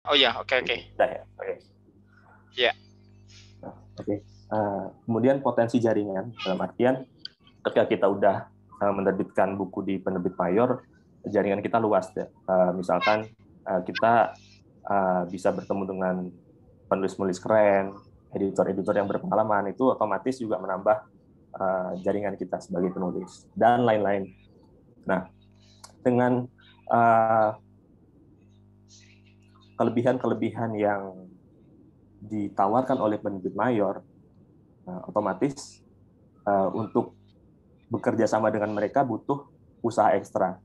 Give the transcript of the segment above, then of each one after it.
Oh ya, oke. Udah ya, oke. Ya. Nah, oke. Kemudian potensi jaringan dalam artian ketika kita udah menerbitkan buku di penerbit mayor, jaringan kita luas ya. Misalkan kita bisa bertemu dengan penulis-penulis keren, editor-editor yang berpengalaman, itu otomatis juga menambah jaringan kita sebagai penulis dan lain-lain. Nah, dengan kelebihan-kelebihan yang ditawarkan oleh penerbit mayor, otomatis untuk bekerja sama dengan mereka butuh usaha ekstra.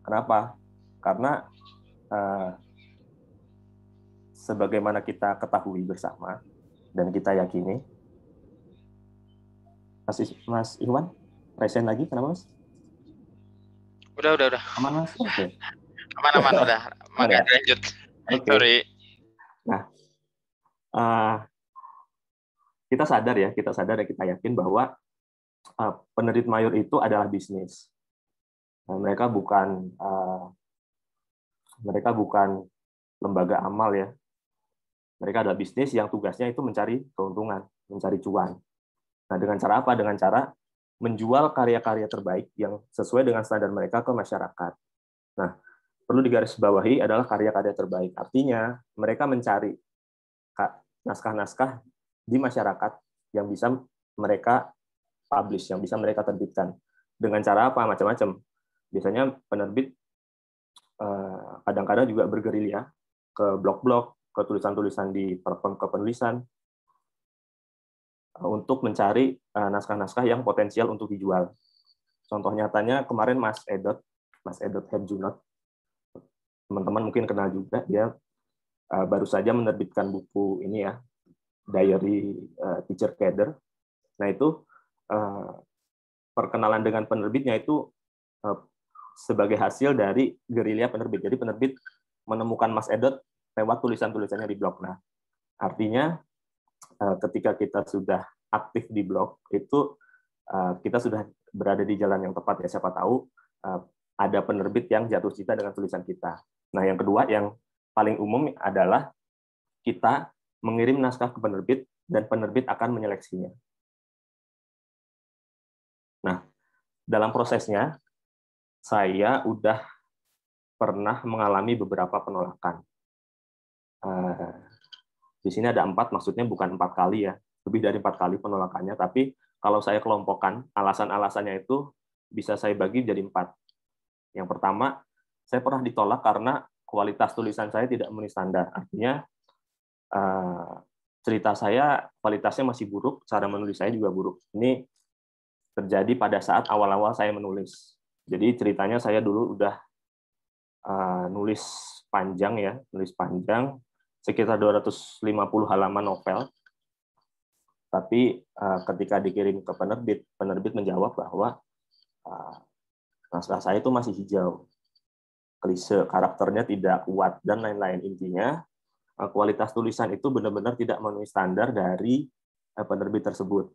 Kenapa? Karena sebagaimana kita ketahui bersama dan kita yakini, Mas Iwan, present lagi, kenapa Mas? Udah. Aman Mas? Oke. Aman, udah. Makanya Ya? lanjut. Oke. Sorry. Nah, kita sadar dan kita yakin bahwa penerbit mayor itu adalah bisnis. Mereka bukan lembaga amal ya. Mereka adalah bisnis yang tugasnya itu mencari keuntungan, mencari cuan. Nah, dengan cara apa? Dengan cara menjual karya-karya terbaik yang sesuai dengan standar mereka ke masyarakat. Nah, perlu digarisbawahi adalah karya-karya terbaik. Artinya, mereka mencari naskah-naskah di masyarakat yang bisa mereka publish, yang bisa mereka terbitkan. Dengan cara apa? Macam-macam. Biasanya penerbit kadang-kadang juga bergerilya ke blog-blog, ke tulisan-tulisan di platform kepenulisan, untuk mencari naskah-naskah yang potensial untuk dijual. Contoh nyatanya kemarin Mas Edot Herjunot, teman-teman mungkin kenal juga, dia baru saja menerbitkan buku ini ya, Diary Teacher Cadre. Nah itu perkenalan dengan penerbitnya itu sebagai hasil dari gerilya penerbit. Jadi penerbit menemukan Mas Edot lewat tulisan-tulisannya di blog. Nah, artinya ketika kita sudah aktif di blog, itu kita sudah berada di jalan yang tepat ya. Siapa tahu ada penerbit yang jatuh cinta dengan tulisan kita. Nah, yang kedua yang paling umum adalah kita mengirim naskah ke penerbit dan penerbit akan menyeleksinya. Nah, dalam prosesnya saya udah pernah mengalami beberapa penolakan. Di sini ada 4, maksudnya bukan 4 kali ya, lebih dari 4 kali penolakannya, tapi kalau saya kelompokkan, alasan-alasannya itu bisa saya bagi jadi 4. Yang pertama, saya pernah ditolak karena kualitas tulisan saya tidak memenuhi standar. Artinya, cerita saya kualitasnya masih buruk, cara menulis saya juga buruk. Ini terjadi pada saat awal-awal saya menulis. Jadi ceritanya saya dulu udah nulis panjang, sekitar 250 halaman novel. Tapi ketika dikirim ke penerbit menjawab bahwa naskah saya itu masih hijau, klise, karakternya tidak kuat, dan lain-lain. Intinya, kualitas tulisan itu benar-benar tidak memenuhi standar dari penerbit tersebut.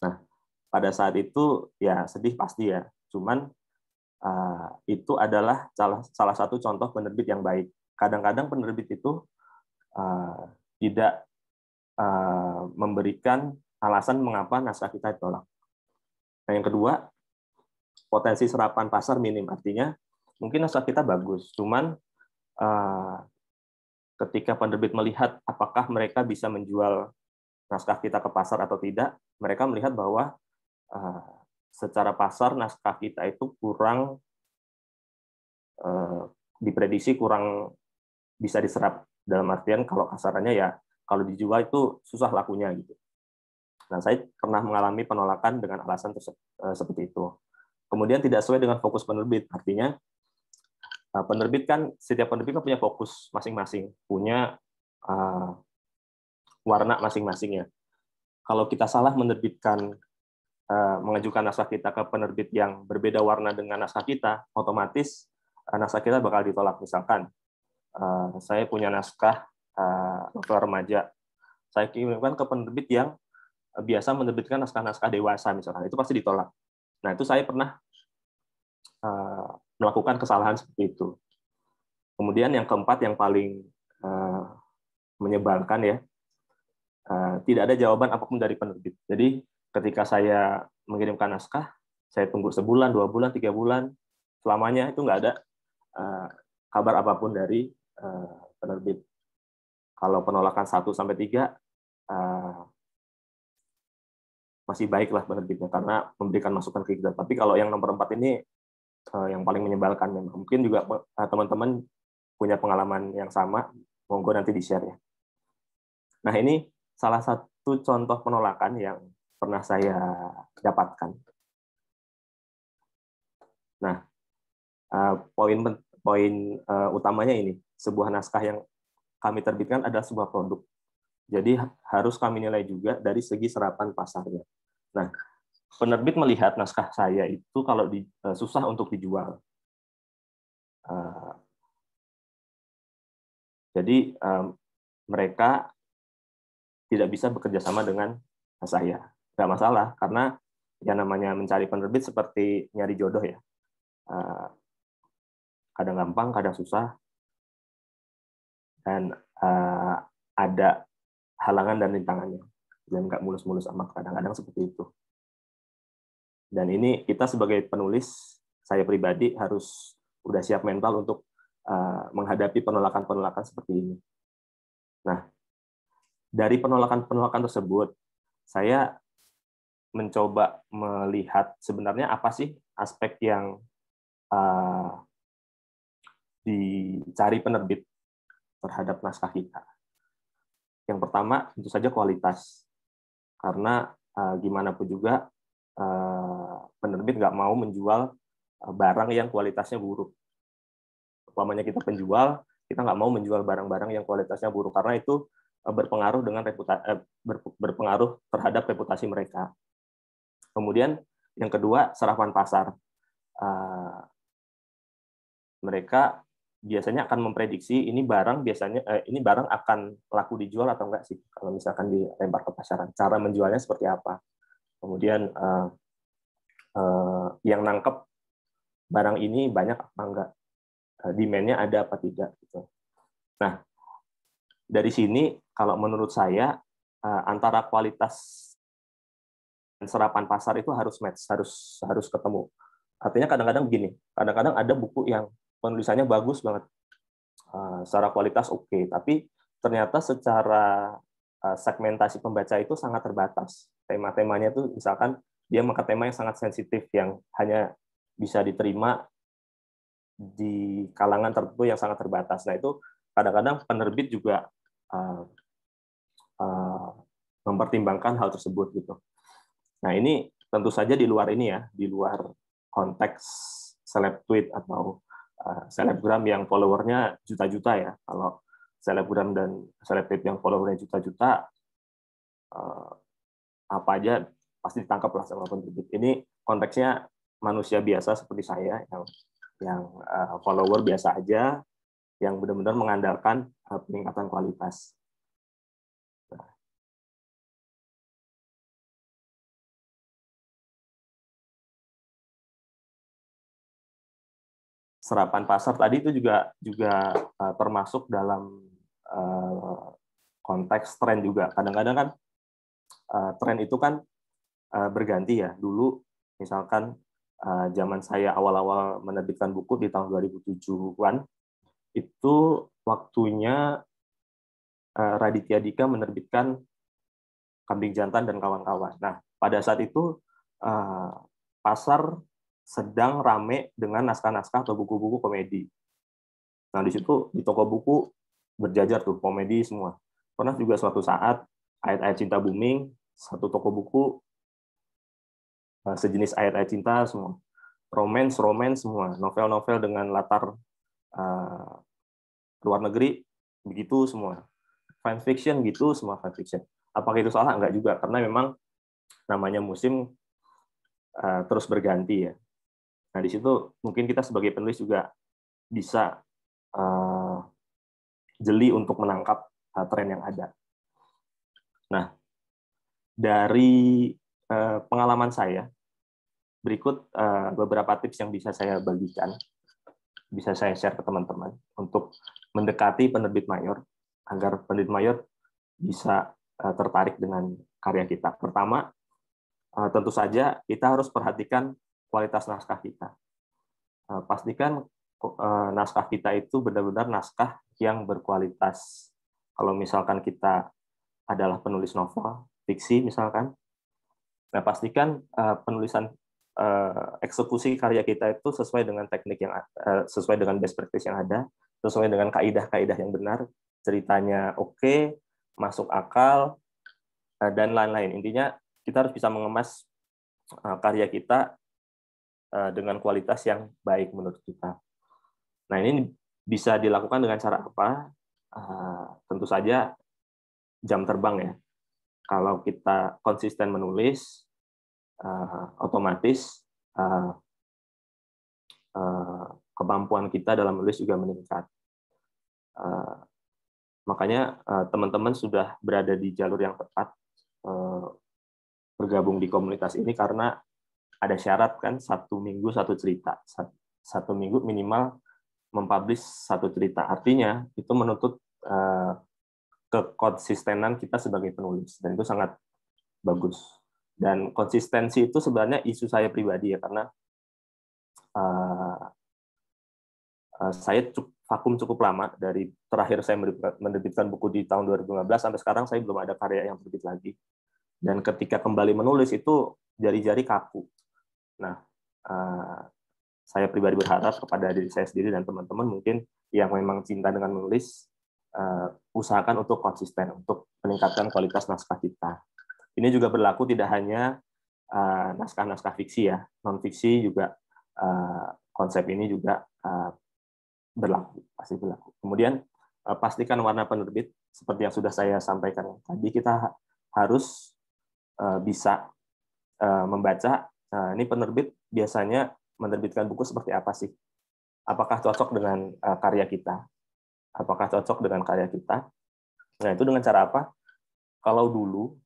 Nah, pada saat itu ya sedih pasti ya. Cuman itu adalah salah satu contoh penerbit yang baik. Kadang-kadang penerbit itu tidak memberikan alasan mengapa naskah kita ditolak. Nah, yang kedua, potensi serapan pasar minim. Artinya, mungkin naskah kita bagus, cuman ketika penerbit melihat apakah mereka bisa menjual naskah kita ke pasar atau tidak, mereka melihat bahwa secara pasar naskah kita itu kurang diprediksi kurang bisa diserap, dalam artian kalau kasarannya ya kalau dijual itu susah lakunya gitu. Nah, saya pernah mengalami penolakan dengan alasan seperti itu. Kemudian tidak sesuai dengan fokus penerbit, artinya setiap penerbit kan punya fokus masing-masing, punya warna masing-masing ya. Kalau kita salah menerbitkan, mengajukan naskah kita ke penerbit yang berbeda warna dengan naskah kita, otomatis naskah kita bakal ditolak. Misalkan saya punya naskah novel remaja, saya kirimkan ke penerbit yang biasa menerbitkan naskah-naskah dewasa misalkan, itu pasti ditolak. Nah, itu saya pernah melakukan kesalahan seperti itu. Kemudian yang keempat yang paling menyebalkan ya, tidak ada jawaban apapun dari penerbit. Jadi ketika saya mengirimkan naskah, saya tunggu sebulan, 2 bulan, 3 bulan, selamanya itu nggak ada kabar apapun dari penerbit. Kalau penolakan 1-3 masih baiklah penerbitnya karena memberikan masukan ke kita. Tapi kalau yang nomor 4 ini yang paling menyebalkan. Mungkin juga teman-teman punya pengalaman yang sama, monggo nanti di-share ya. Nah, ini salah satu contoh penolakan yang pernah saya dapatkan. Nah, poin utamanya ini, sebuah naskah yang kami terbitkan adalah sebuah produk. Jadi harus kami nilai juga dari segi serapan pasarnya. Nah, penerbit melihat naskah saya itu kalau susah untuk dijual. Jadi mereka tidak bisa bekerja sama dengan saya. Nggak masalah, karena yang namanya mencari penerbit seperti nyari jodoh ya. Kadang gampang, kadang susah, dan ada halangan dan rintangannya. Dan nggak mulus-mulus amat, kadang-kadang seperti itu. Dan ini kita sebagai penulis, saya pribadi harus udah siap mental untuk menghadapi penolakan-penolakan seperti ini. Nah, dari penolakan-penolakan tersebut, saya mencoba melihat sebenarnya apa sih aspek yang dicari penerbit terhadap naskah kita. Yang pertama, tentu saja kualitas. Karena gimana pun juga penerbit nggak mau menjual barang yang kualitasnya buruk. Umpamanya kita penjual, kita nggak mau menjual barang-barang yang kualitasnya buruk karena itu berpengaruh dengan berpengaruh terhadap reputasi mereka. Kemudian yang kedua, serapan pasar. Mereka biasanya akan memprediksi ini barang akan laku dijual atau enggak sih kalau misalkan dilempar ke pasaran. Cara menjualnya seperti apa. Kemudian yang nangkep barang ini banyak apa enggak, demand-nya ada apa tidak gitu. Nah, dari sini kalau menurut saya antara kualitas dan serapan pasar itu harus match, harus ketemu. Artinya kadang-kadang begini, kadang-kadang ada buku yang penulisannya bagus banget, secara kualitas oke, tapi ternyata secara segmentasi pembaca itu sangat terbatas. Tema-temanya itu misalkan dia mengangkat tema yang sangat sensitif yang hanya bisa diterima di kalangan tertentu yang sangat terbatas. Nah, itu kadang-kadang penerbit juga mempertimbangkan hal tersebut gitu. Nah, ini tentu saja di luar ini ya, di luar konteks seleb tweet atau selebgram yang followernya juta-juta ya. Kalau selebgram dan seleb tweet yang followernya juta-juta, apa aja pasti ditangkap lah sama penerbit. Ini konteksnya manusia biasa seperti saya yang follower biasa aja, yang benar-benar mengandalkan peningkatan kualitas. Serapan pasar tadi itu juga termasuk dalam konteks tren juga. Kadang-kadang kan tren itu kan berganti ya. Dulu misalkan zaman saya awal-awal menerbitkan buku di tahun 2007-an, itu waktunya Raditya Dika menerbitkan Kambing Jantan dan kawan-kawan. Nah, pada saat itu pasar sedang rame dengan naskah-naskah atau buku-buku komedi. Nah, di situ di toko buku berjajar tuh komedi semua. Pernah juga suatu saat ayat-ayat cinta booming, satu toko buku sejenis ayat-ayat cinta semua. Romance semua. Novel-novel dengan latar luar negeri begitu semua. Fan fiction gitu semua fan fiction. Apakah itu salah? Enggak juga, karena memang namanya musim terus berganti ya. Nah, di situ mungkin kita sebagai penulis juga bisa jeli untuk menangkap tren yang ada. Nah, dari pengalaman saya, berikut beberapa tips yang bisa saya bagikan. bisa saya share ke teman-teman untuk mendekati penerbit mayor agar penerbit mayor bisa tertarik dengan karya kita. Pertama, tentu saja kita harus perhatikan kualitas naskah kita. Pastikan naskah kita itu benar-benar naskah yang berkualitas. Kalau misalkan kita adalah penulis novel, fiksi misalkan, nah pastikan penulisan eksekusi karya kita itu sesuai dengan teknik yang sesuai dengan best practice yang ada, sesuai dengan kaidah-kaidah yang benar, ceritanya oke, masuk akal, dan lain-lain. Intinya kita harus bisa mengemas karya kita dengan kualitas yang baik menurut kita. Nah, ini bisa dilakukan dengan cara apa? Tentu saja jam terbang ya. Kalau kita konsisten menulis, otomatis kemampuan kita dalam menulis juga meningkat. Makanya teman-teman sudah berada di jalur yang tepat bergabung di komunitas ini karena ada syarat kan 1 minggu 1 cerita, 1 minggu minimal mempublish 1 cerita. Artinya itu menuntut kekonsistenan kita sebagai penulis dan itu sangat bagus. Dan konsistensi itu sebenarnya isu saya pribadi ya karena saya vakum cukup lama dari terakhir saya menerbitkan buku di tahun 2015 sampai sekarang saya belum ada karya yang terbit lagi. Dan ketika kembali menulis itu jari-jari kaku. Nah, saya pribadi berharap kepada diri saya sendiri dan teman-teman mungkin yang memang cinta dengan menulis, usahakan untuk konsisten, untuk meningkatkan kualitas naskah kita. Ini juga berlaku tidak hanya naskah-naskah fiksi ya, non-fiksi juga konsep ini juga berlaku, pasti berlaku. Kemudian pastikan warna penerbit, seperti yang sudah saya sampaikan tadi, kita harus bisa membaca, ini penerbit biasanya menerbitkan buku seperti apa sih? Apakah cocok dengan karya kita? Apakah cocok dengan karya kita? Nah, itu dengan cara apa? Kalau dulu,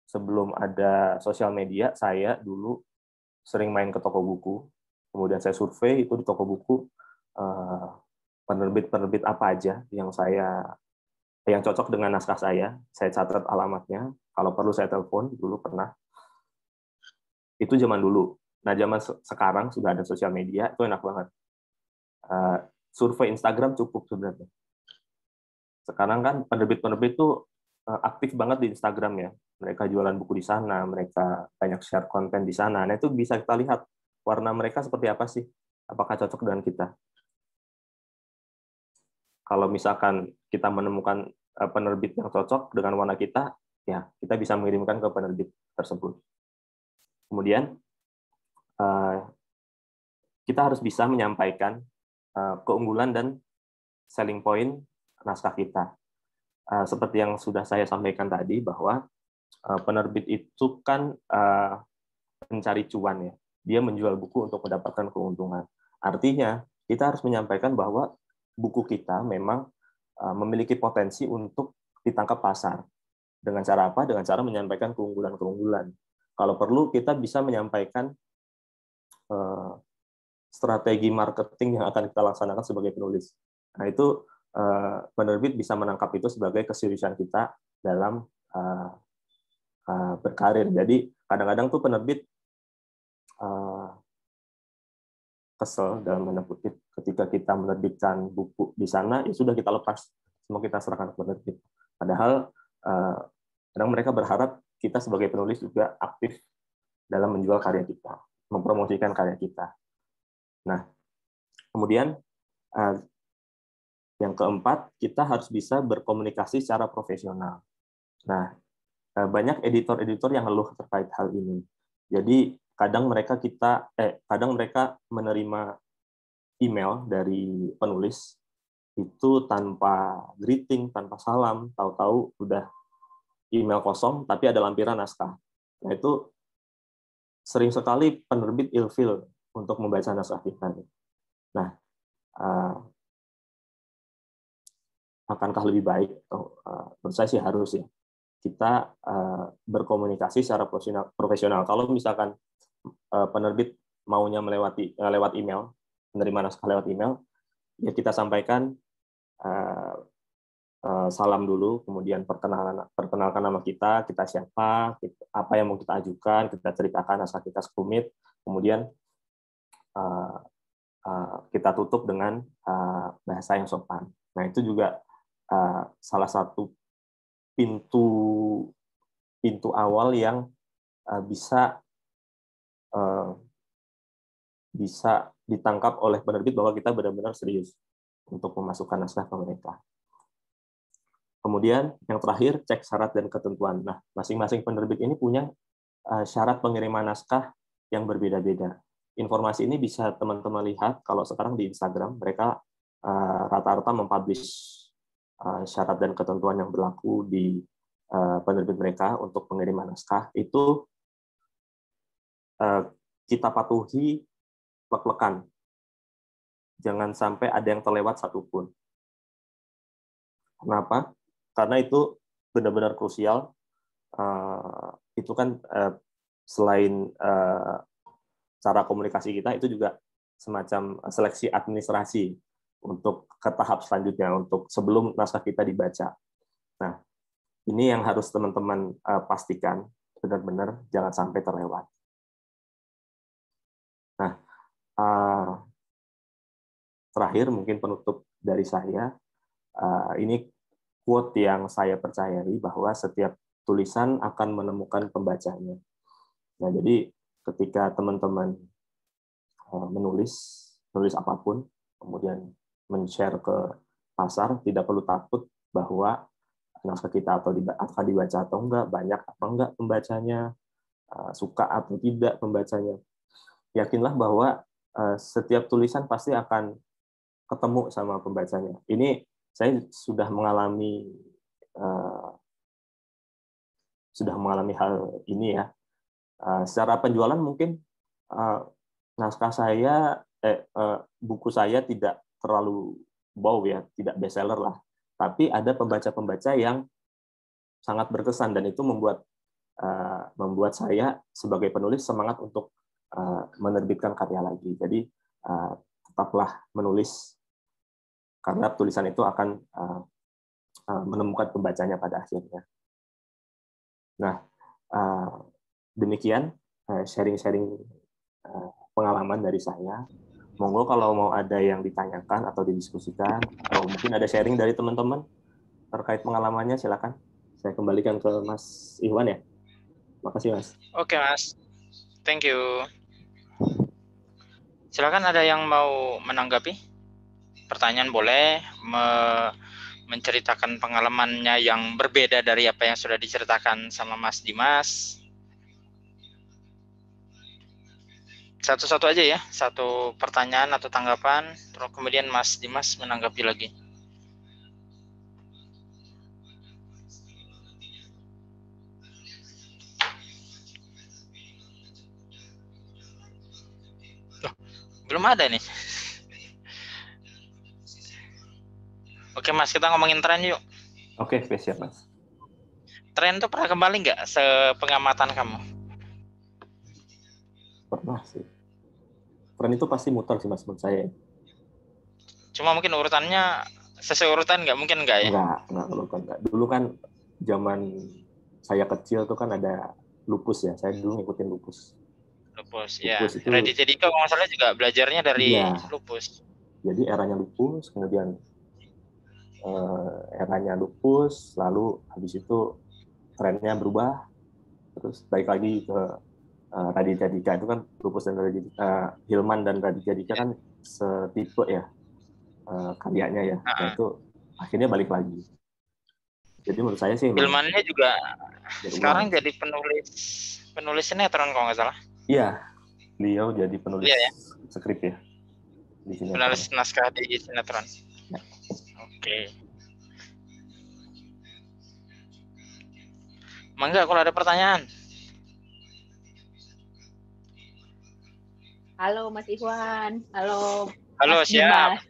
sebelum ada sosial media, saya dulu sering main ke toko buku, kemudian saya survei itu di toko buku, penerbit-penerbit apa aja yang cocok dengan naskah saya catat alamatnya, kalau perlu saya telepon, dulu pernah. Itu zaman dulu. Nah, zaman sekarang sudah ada sosial media, itu enak banget. Survei Instagram cukup sebenarnya. Sekarang kan penerbit-penerbit itu aktif banget di Instagram ya. Mereka jualan buku di sana, mereka banyak share konten di sana. Nah, itu bisa kita lihat warna mereka seperti apa sih? Apakah cocok dengan kita? Kalau misalkan kita menemukan penerbit yang cocok dengan warna kita, ya kita bisa mengirimkan ke penerbit tersebut. Kemudian kita harus bisa menyampaikan keunggulan dan selling point naskah kita. Seperti yang sudah saya sampaikan tadi, bahwa penerbit itu kan mencari cuan ya. Dia menjual buku untuk mendapatkan keuntungan. Artinya, kita harus menyampaikan bahwa buku kita memang memiliki potensi untuk ditangkap pasar. Dengan cara apa? Dengan cara menyampaikan keunggulan-keunggulan. Kalau perlu, kita bisa menyampaikan strategi marketing yang akan kita laksanakan sebagai penulis. Nah, itu penerbit bisa menangkap itu sebagai keseriusan kita dalam berkarir. Jadi, kadang-kadang tuh penerbit kesel dalam tanda kutip ketika kita menerbitkan buku di sana, ya sudah kita lepas, semua kita serahkan ke penerbit. Padahal kadang mereka berharap kita sebagai penulis juga aktif dalam menjual karya kita, mempromosikan karya kita. Nah, kemudian yang keempat, kita harus bisa berkomunikasi secara profesional. Nah, banyak editor-editor yang ngeluh terkait hal ini. Jadi kadang mereka menerima email dari penulis itu tanpa greeting, tanpa salam, tahu-tahu udah email kosong tapi ada lampiran naskah. Nah, itu sering sekali penerbit ilfil untuk membaca naskah kita. Nah, akankah lebih baik? Menurut saya sih harus ya. Kita berkomunikasi secara profesional. Kalau misalkan penerbit maunya lewat email, menerima naskah lewat email, ya kita sampaikan salam dulu, kemudian perkenalkan nama kita siapa, apa yang mau kita ajukan, kita ceritakan asal kita sekelumit, kemudian kita tutup dengan bahasa yang sopan. Nah, itu juga salah satu pintu awal yang bisa ditangkap oleh penerbit bahwa kita benar-benar serius untuk memasukkan naskah ke mereka. Kemudian yang terakhir, cek syarat dan ketentuan. Nah, masing-masing penerbit ini punya syarat pengiriman naskah yang berbeda-beda. Informasi ini bisa teman-teman lihat kalau sekarang di Instagram, mereka rata-rata mempublish syarat dan ketentuan yang berlaku di penerbit mereka untuk pengiriman naskah. Itu kita patuhi plek-plekan. Jangan sampai ada yang terlewat satupun. Kenapa? Karena itu benar-benar krusial. Itu kan selain cara komunikasi kita, itu juga semacam seleksi administrasi untuk ke tahap selanjutnya, untuk sebelum naskah kita dibaca. Nah, ini yang harus teman-teman pastikan, benar-benar jangan sampai terlewat. Nah, terakhir mungkin penutup dari saya, ini quote yang saya percayai bahwa setiap tulisan akan menemukan pembacanya. Nah, jadi ketika teman-teman menulis apapun, kemudian men-share ke pasar, tidak perlu takut bahwa naskah kita akan dibaca atau enggak, banyak apa enggak pembacanya, suka atau tidak pembacanya. Yakinlah bahwa setiap tulisan pasti akan ketemu sama pembacanya. Ini saya sudah mengalami hal ini ya. Secara penjualan mungkin naskah saya, buku saya tidak terlalu wow ya, tidak bestseller lah. Tapi ada pembaca-pembaca yang sangat berkesan dan itu membuat saya sebagai penulis semangat untuk menerbitkan karya lagi. Jadi tetaplah menulis karena tulisan itu akan menemukan pembacanya pada akhirnya. Nah, demikian sharing-sharing pengalaman dari saya. Monggo kalau mau ada yang ditanyakan atau didiskusikan, atau mungkin ada sharing dari teman-teman terkait pengalamannya, silakan. Saya kembalikan ke Mas Iwan ya. Makasih, Mas. Oke, Mas. Thank you. Silakan ada yang mau menanggapi? Pertanyaan boleh, menceritakan pengalamannya yang berbeda dari apa yang sudah diceritakan sama Mas Dimas. Satu-satu aja ya, satu pertanyaan atau tanggapan, terus kemudian Mas Dimas menanggapi lagi. Loh, belum ada nih. Oke Mas, kita ngomongin tren yuk. Oke, siap Mas. Tren tuh pernah kembali nggak sepengamatan kamu? Pernah sih. Tren itu pasti muter sih Mas menurut saya. Cuma mungkin urutannya sesuai urutan nggak, mungkin nggak ya? Enggak. Dulu kan zaman saya kecil tuh kan ada lupus ya. Saya dulu ngikutin lupus. Lupus ya. Itu, Raditya Dika kalau nggak salah juga belajarnya dari lupus. Jadi eranya lupus, kemudian eranya lupus, lalu habis itu trennya berubah, terus balik lagi ke Raditya Dika. Itu kan lupus dan Hilman dan Raditya Dika kan setipe ya karyanya ya. Nah itu akhirnya balik lagi. Jadi menurut saya sih Hilmannya juga sekarang jadi penulis sinetron kalau nggak salah. Iya, beliau jadi penulis skrip ya. Penulis naskah di sinetron. Ya. Oke. Mangga kalau ada pertanyaan. Halo Mas Iwan. Halo Mas siap. Dimas.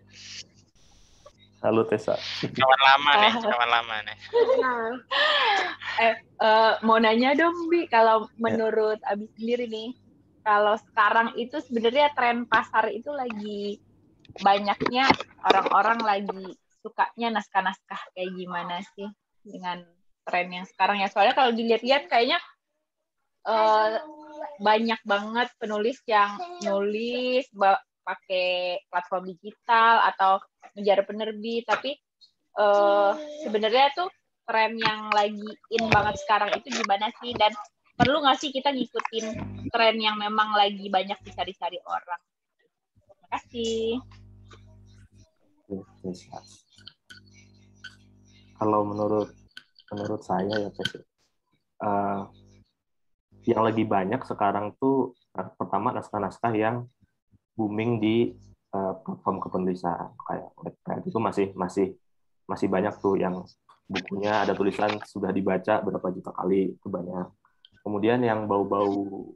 Halo Tessa. Kawan lama nih. Mau nanya dong Bi, kalau menurut Abi sendiri nih, kalau sekarang itu sebenarnya tren pasar itu lagi banyaknya orang-orang lagi sukanya naskah-naskah kayak gimana sih dengan tren yang sekarang ya. Soalnya kalau dilihat-lihat kayaknya banyak banget penulis yang nulis pakai platform digital atau menjadi penerbit, tapi sebenarnya tuh tren yang lagi in banget sekarang itu gimana sih, dan perlu nggak sih kita ngikutin tren yang memang lagi banyak dicari-cari orang? Terima kasih. Kalau menurut saya ya, yang lagi banyak sekarang tuh pertama naskah-naskah yang booming di platform kepenulisan kayak Wattpad itu masih banyak tuh yang bukunya ada tulisan sudah dibaca berapa juta kali, itu banyak. Kemudian yang bau-bau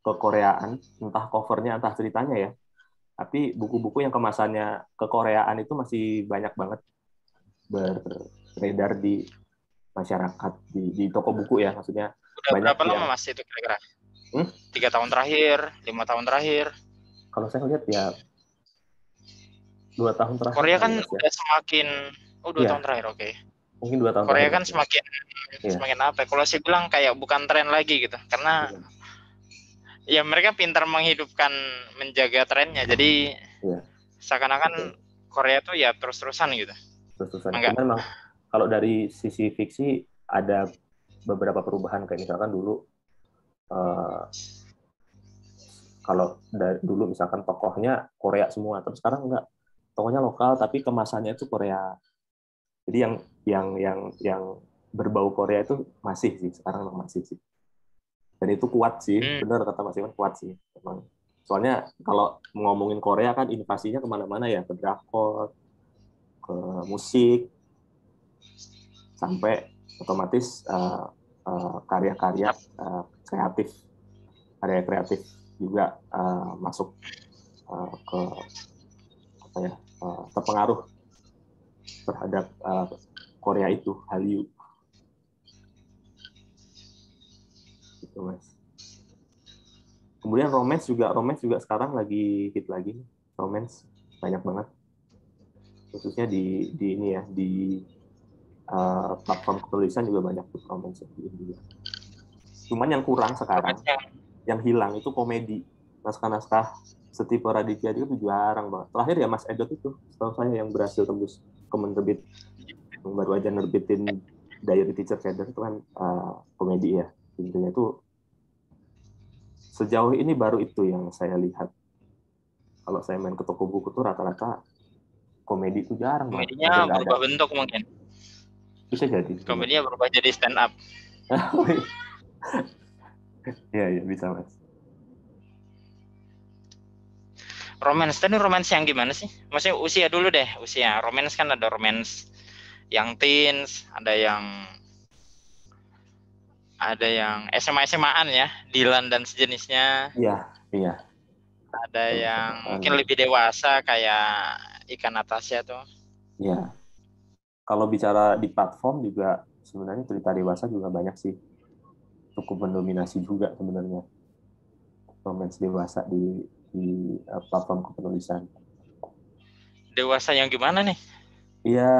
kekoreaan, entah covernya entah ceritanya ya, tapi buku-buku yang kemasannya kekoreaan itu masih banyak banget beredar di masyarakat, di toko buku ya, maksudnya. Udah banyak berapa lama Mas itu kira-kira? 3 tahun terakhir, 5 tahun terakhir? Kalau saya lihat ya 2 tahun terakhir. Korea kan udah semakin 2 tahun terakhir, oke. Mungkin 2 tahun Korea terakhir. Kan semakin apa? Kalau saya bilang kayak bukan tren lagi gitu, karena ya mereka pintar menghidupkan, menjaga trennya. Jadi seakan-akan Korea tuh ya terus-terusan gitu. Terus-terusan. Cuman memang kalau dari sisi fiksi ada beberapa perubahan, kayak misalkan dulu kalau dulu misalkan tokohnya Korea semua, terus sekarang enggak, tokohnya lokal tapi kemasannya itu Korea. Jadi yang berbau Korea itu masih sih, sekarang masih sih. Dan itu kuat sih, benar kata Mas Iwan, kuat sih memang. Soalnya kalau ngomongin Korea kan invasinya kemana-mana ya, ke drakor, ke musik, sampai otomatis karya-karya kreatif juga masuk ke terpengaruh terhadap Korea itu, Hallyu. Gitu, Mas. Kemudian romance juga sekarang lagi hit lagi. Romance banyak banget. Khususnya di ini ya, di platform penulisan juga banyak tuh romance juga. Cuman yang kurang sekarang, yang hilang itu komedi. Naskah-naskah setipe Raditya itu jarang banget. Terakhir ya Mas Edot itu, setahu saya yang berhasil tembus ke penerbit, yang baru aja nerbitin Diary Teacher Cadre itu kan komedi ya. Intinya itu sejauh ini baru itu yang saya lihat. Kalau saya main ke toko buku tuh rata-rata komedi itu jarang banget. Komedinya berubah bentuk mungkin. Bisa jadi. Komedinya berubah jadi stand up. Iya, bisa Mas. Romance, tadi romance yang gimana sih? Maksudnya usia dulu deh, usia. Romance kan ada romance yang teens, ada yang SMA-an ya, Dylan dan sejenisnya. Iya. Ada yang mungkin lebih dewasa kayak Ikan Natasha tuh. Iya. Kalau bicara di platform juga sebenarnya cerita dewasa juga banyak sih. Cukup mendominasi juga sebenarnya romance dewasa di platform kepenulisan. Dewasa yang gimana nih? Iya,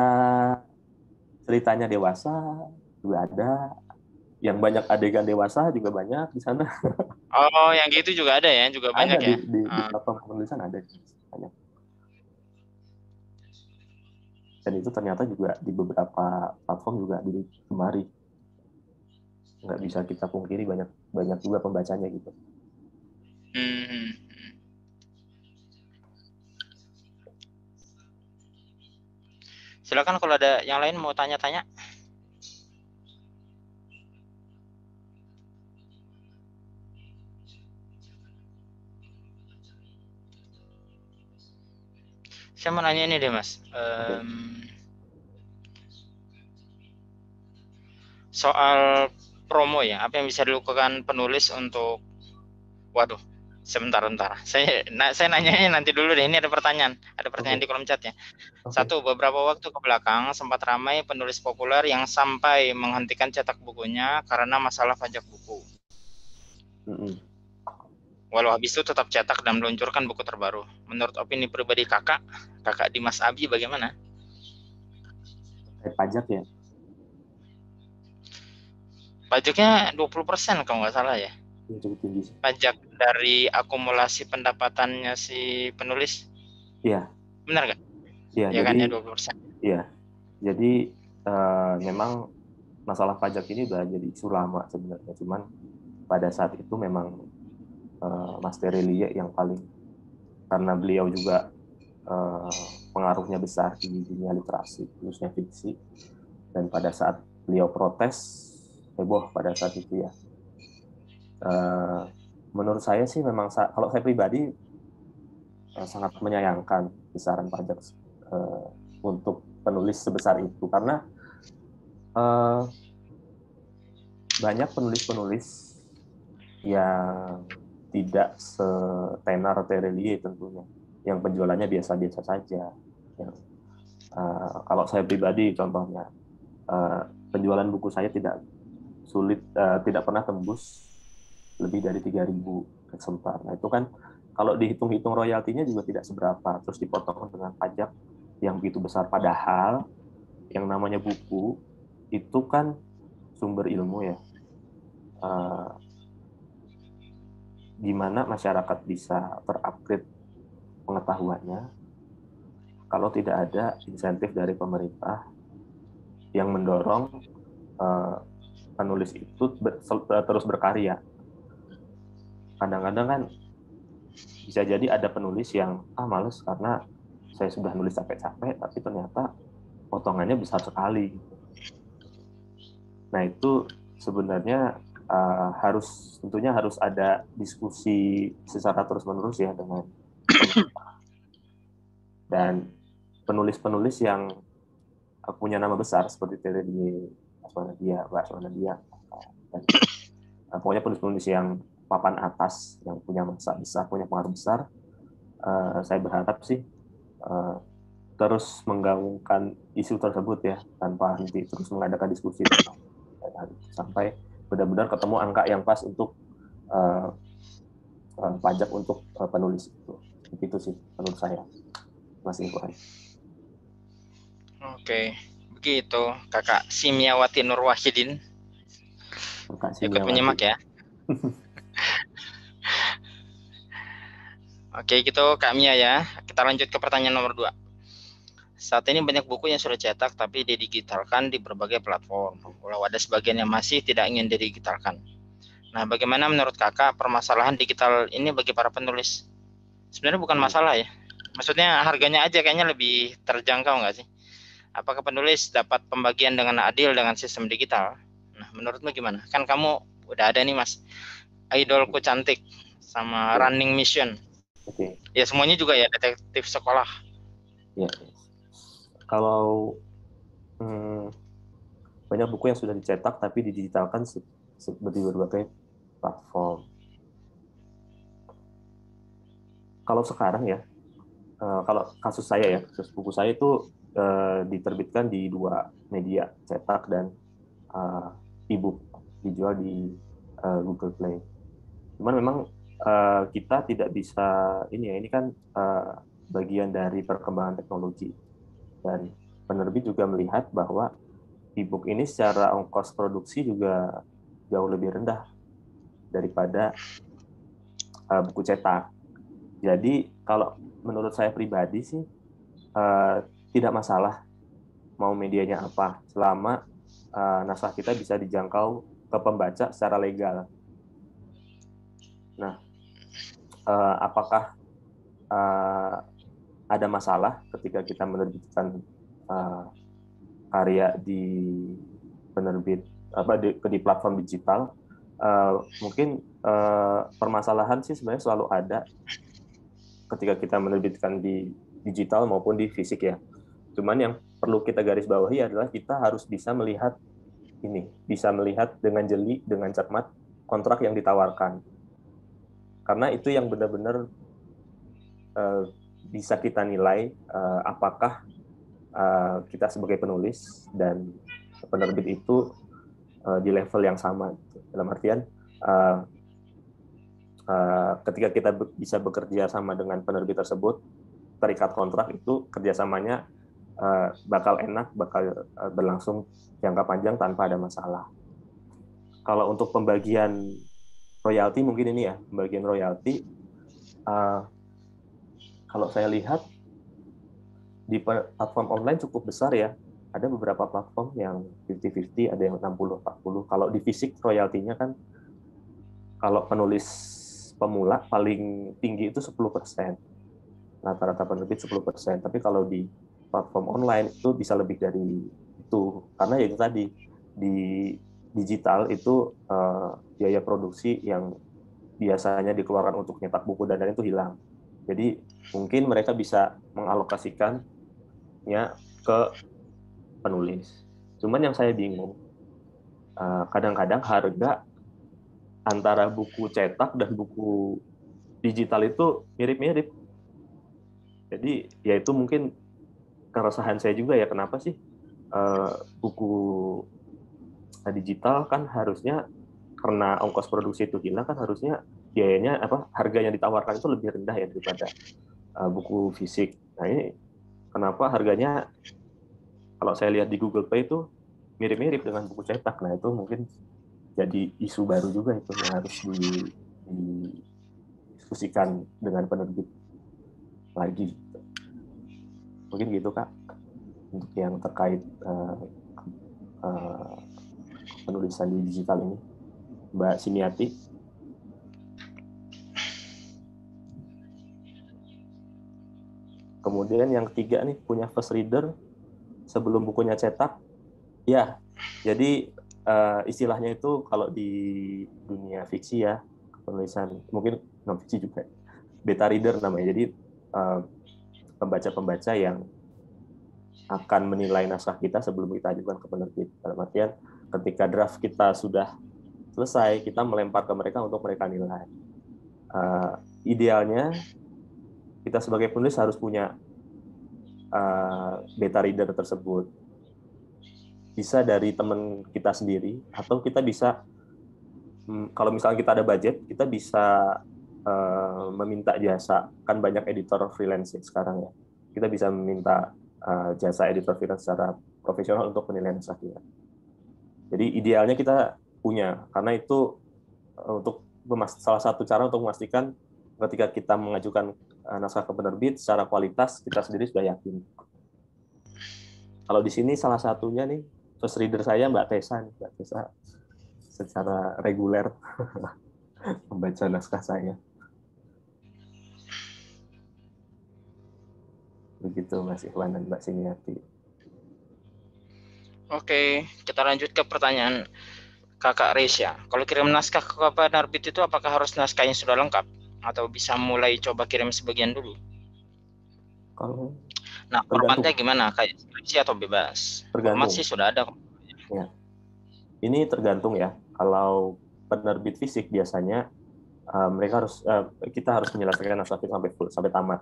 ceritanya dewasa juga ada. Yang banyak adegan dewasa juga banyak di sana. Oh, yang gitu juga ada ya, juga banyak ada ya. Di platform kepenulisan ada banyak. Dan itu ternyata juga di beberapa platform juga digemari. Nggak bisa kita pungkiri, banyak juga pembacanya gitu. Silakan kalau ada yang lain mau tanya-tanya. Saya mau nanya ini deh Mas. Soal promo ya, apa yang bisa dilakukan penulis untuk, sebentar. Saya nanyanya nanti dulu deh. Ini ada pertanyaan di kolom chat ya. Satu, beberapa waktu ke belakang sempat ramai penulis populer yang sampai menghentikan cetak bukunya karena masalah pajak buku. Walau habis itu tetap cetak dan meluncurkan buku terbaru. Menurut opini pribadi kakak Dimas Abi bagaimana? Terkait pajak ya? Pajaknya 20% kalau nggak salah ya. Cukup tinggi sih. Pajak dari akumulasi pendapatannya si penulis. Iya. Benar nggak? Iya, Ya jadi kan ya 20%. Iya. Jadi memang masalah pajak ini udah jadi isu lama sebenarnya. Cuman pada saat itu memang Mas Terelie yang paling, karena beliau juga pengaruhnya besar di dunia literasi, khususnya fiksi. Dan pada saat beliau protes, heboh pada saat itu ya. Menurut saya sih memang, kalau saya pribadi sangat menyayangkan besaran pajak untuk penulis sebesar itu, karena banyak penulis-penulis yang tidak setenar Terelie tentunya, yang penjualannya biasa-biasa saja. Kalau saya pribadi contohnya, penjualan buku saya tidak pernah tembus lebih dari 3.000 eksemplar. Nah itu kan kalau dihitung-hitung royaltinya juga tidak seberapa, terus dipotong dengan pajak yang begitu besar. Padahal yang namanya buku itu kan sumber ilmu ya, gimana masyarakat bisa terupgrade pengetahuannya kalau tidak ada insentif dari pemerintah yang mendorong penulis itu terus berkarya. Kadang-kadang kan bisa jadi ada penulis yang males karena saya sudah nulis capek-capek, tapi ternyata potongannya besar sekali. Nah itu sebenarnya tentunya harus ada diskusi secara terus-menerus ya dengan pemerintah. Dan penulis-penulis yang punya nama besar seperti Terelie, Mbak Aswanadia, dan pokoknya penulis-penulis yang papan atas, yang punya masa besar, punya pengaruh besar, saya berharap sih terus menggaungkan isu tersebut ya, tanpa henti, terus mengadakan diskusi sampai benar-benar ketemu angka yang pas untuk pajak untuk penulis itu. Itu sih menurut saya, Mas Iwan. Oke, begitu Kakak Simiawati Nur Wahidin. Ikut menyimak ya. Oke, gitu Kak Mia ya. Kita lanjut ke pertanyaan nomor 2. Saat ini banyak buku yang sudah cetak tapi didigitalkan di berbagai platform. Walau ada sebagian yang masih tidak ingin didigitalkan. Nah, bagaimana menurut kakak permasalahan digital ini bagi para penulis? Sebenarnya bukan masalah ya. Maksudnya harganya aja kayaknya lebih terjangkau nggak sih? Apakah penulis dapat pembagian dengan adil dengan sistem digital? Nah, menurutmu gimana? Kan kamu udah ada nih Mas, Idolku Cantik sama Running Mission. Ya semuanya juga ya detektif sekolah. Ya. Kalau banyak buku yang sudah dicetak tapi didigitalkan di berbagai platform. Kalau sekarang ya, kalau kasus saya ya, kasus buku saya itu diterbitkan di 2 media, cetak dan e-book, dijual di Google Play. Cuman memang kita tidak bisa ini kan bagian dari perkembangan teknologi, dan penerbit juga melihat bahwa e-book ini secara ongkos produksi juga jauh lebih rendah daripada buku cetak. Jadi kalau menurut saya pribadi sih tidak masalah mau medianya apa, selama naskah kita bisa dijangkau ke pembaca secara legal. Nah, apakah ada masalah ketika kita menerbitkan karya di penerbit di platform digital? Mungkin permasalahan sih sebenarnya selalu ada ketika kita menerbitkan di digital maupun di fisik ya. Cuman yang perlu kita garis bawahi adalah kita harus bisa melihat dengan jeli, dengan cermat kontrak yang ditawarkan. Karena itu yang benar-benar bisa kita nilai apakah kita sebagai penulis dan penerbit itu di level yang sama. Dalam artian ketika kita bisa bekerja sama dengan penerbit tersebut, terikat kontrak itu kerjasamanya bakal enak, bakal berlangsung jangka panjang tanpa ada masalah. Kalau untuk pembagian royalti mungkin ini ya, pembagian royalti, kalau saya lihat di platform online cukup besar ya. Ada beberapa platform yang 50-50, ada yang 60-40. Kalau di fisik royaltinya kan, kalau penulis pemula paling tinggi itu 10%. Rata-rata penerbit 10%. Tapi kalau di platform online itu bisa lebih dari itu. Karena ya itu tadi, di digital itu biaya produksi yang biasanya dikeluarkan untuk nyetak buku dan lain-lain itu hilang. Jadi mungkin mereka bisa mengalokasikannya ke penulis. Cuman yang saya bingung, kadang-kadang harga antara buku cetak dan buku digital itu mirip-mirip. Jadi ya itu mungkin keresahan saya juga ya, kenapa sih buku digital kan harusnya karena ongkos produksi itu hilang, kan harusnya biayanya harga yang ditawarkan itu lebih rendah ya daripada buku fisik. Nah ini kenapa harganya kalau saya lihat di Google Play itu mirip-mirip dengan buku cetak. Nah itu mungkin jadi isu baru juga itu yang harus didiskusikan dengan penerbit lagi. Mungkin gitu Kak untuk yang terkait penulisan di digital ini, Mbak Simiati. Kemudian yang ketiga nih, punya first reader sebelum bukunya cetak. Ya, jadi istilahnya itu kalau di dunia fiksi ya, penulisan, mungkin non fiksi juga, beta reader namanya. Jadi pembaca-pembaca yang akan menilai naskah kita sebelum kita ajukan ke penerbit. Dalam artian, ketika draft kita sudah selesai, kita melempar ke mereka untuk mereka nilai. Idealnya, kita sebagai penulis harus punya beta reader tersebut. Bisa dari teman kita sendiri, atau kita bisa, kalau misalnya kita ada budget, kita bisa meminta jasa. Kan banyak editor freelance sekarang ya. Kita bisa meminta jasa editor freelance secara profesional untuk penilaian naskah kita. Jadi idealnya kita punya, karena itu untuk salah satu cara untuk memastikan ketika kita mengajukan naskah ke penerbit secara kualitas kita sendiri sudah yakin. Kalau di sini salah satunya nih first reader saya Mbak Tessa secara reguler membaca naskah saya. Begitu Mas Ikhwan dan Mbak Simiati. Oke, kita lanjut ke pertanyaan Kakak Resya. Kalau kirim naskah ke penerbit itu apakah harus naskahnya sudah lengkap atau bisa mulai coba kirim sebagian dulu? Nah, formatnya gimana? Kayak skripsi atau bebas? Tergantung. Format sih sudah ada. Ya. Ini tergantung ya. Kalau penerbit fisik biasanya kita harus menyelesaikan naskah kita sampai tamat.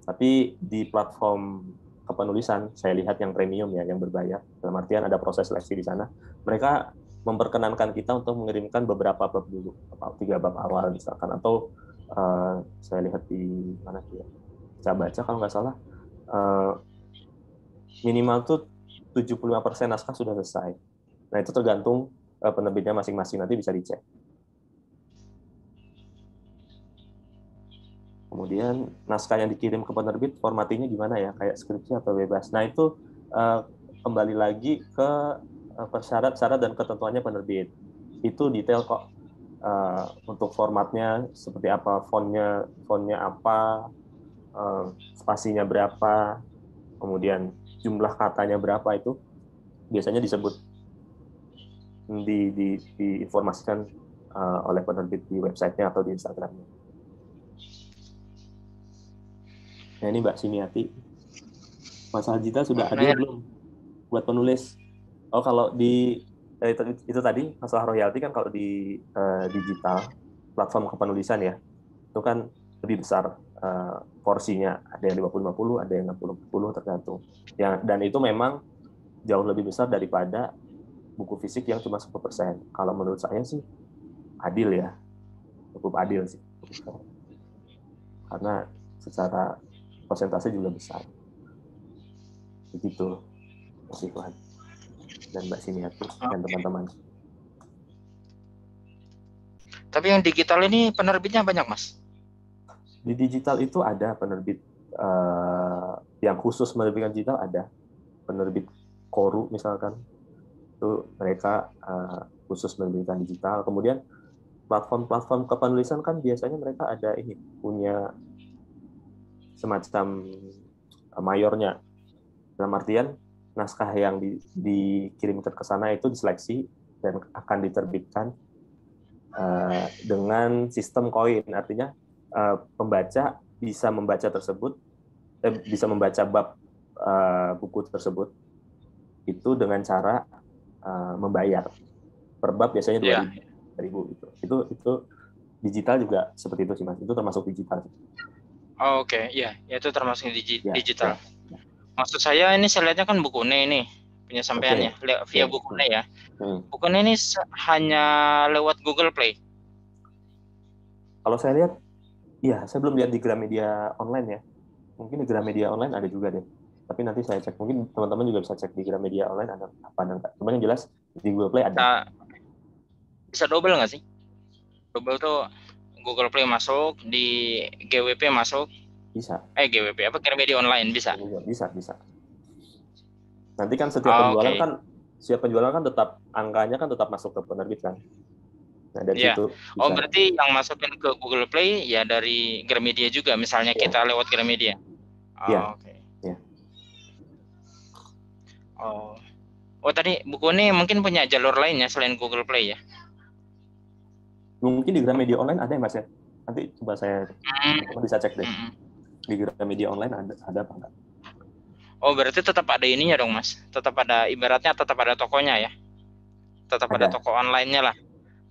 Tapi di platform kepenulisan, saya lihat yang premium ya, yang berbayar, dalam artian ada proses seleksi di sana, mereka memperkenankan kita untuk mengirimkan beberapa bab dulu, 3 bab awal misalkan, atau saya lihat di mana ya, saya baca kalau nggak salah, minimal tuh 75% naskah sudah selesai. Nah itu tergantung penerbitnya masing-masing, nanti bisa dicek. Kemudian naskah yang dikirim ke penerbit formatnya gimana ya, kayak skripsi atau bebas. Nah itu kembali lagi ke syarat-syarat dan ketentuannya penerbit. Itu detail kok, untuk formatnya seperti apa, fontnya apa, spasinya berapa, kemudian jumlah katanya berapa, itu biasanya disebut, diinformasikan oleh penerbit di websitenya atau di Instagramnya. Nah ini Mbak Simiati, Mas Aljita sudah hadir belum buat penulis? Oh kalau di itu tadi masalah royalti kan, kalau di digital platform kepenulisan ya, itu kan lebih besar porsinya, ada yang 50-50, ada yang 60-40 tergantung. Ya, dan itu memang jauh lebih besar daripada buku fisik yang cuma 10%. Kalau menurut saya sih adil ya, cukup adil sih sekarang. Karena secara persentase juga besar. Begitu, Mas Ikhwan dan Mbak Siniati dan teman-teman. Tapi yang digital ini penerbitnya banyak, Mas? Di digital itu ada penerbit yang khusus menerbitkan digital, ada penerbit Koru misalkan, itu mereka khusus menerbitkan digital. Kemudian platform-platform kepenulisan kan biasanya mereka ada ini, punya semacam mayornya, dalam artian naskah yang dikirimkan ke sana itu diseleksi dan akan diterbitkan dengan sistem koin, artinya pembaca bisa membaca tersebut, bisa membaca bab buku tersebut itu dengan cara membayar per bab, biasanya 2.000 gitu. Itu digital juga seperti itu sih Mas, itu termasuk digital. Oh, Oke. Ya itu termasuk digital. Maksud saya ini saya lihatnya kan Bukune ini penyampaiannya via Bukune ya. Bukune ini hanya lewat Google Play. Kalau saya lihat, iya, saya belum lihat di Gramedia online ya. Mungkin di Gramedia online ada juga deh. Tapi nanti saya cek. Mungkin teman-teman juga bisa cek di Gramedia online ada apa dan enggak. Cuman yang jelas di Google Play ada. Bisa double nggak sih? Double tuh Google Play masuk, di GWP masuk. Bisa. GWP apa? Gramedia online bisa. Bisa. Nanti kan setiap penjualan kan tetap angkanya kan tetap masuk ke penerbit kan. Nah, dari situ bisa. Oh, berarti yang masukin ke Google Play ya dari Gramedia juga, misalnya kita lewat Gramedia. Oke. Oh, tadi buku ini mungkin punya jalur lainnya selain Google Play ya? Mungkin di Gramedia online ada ya Mas ya? Nanti coba saya bisa cek deh. Di Gramedia online ada apa enggak? Oh, berarti tetap ada ininya dong Mas? Tetap ada, ibaratnya tetap ada tokonya ya? Tetap ada toko online-nya lah.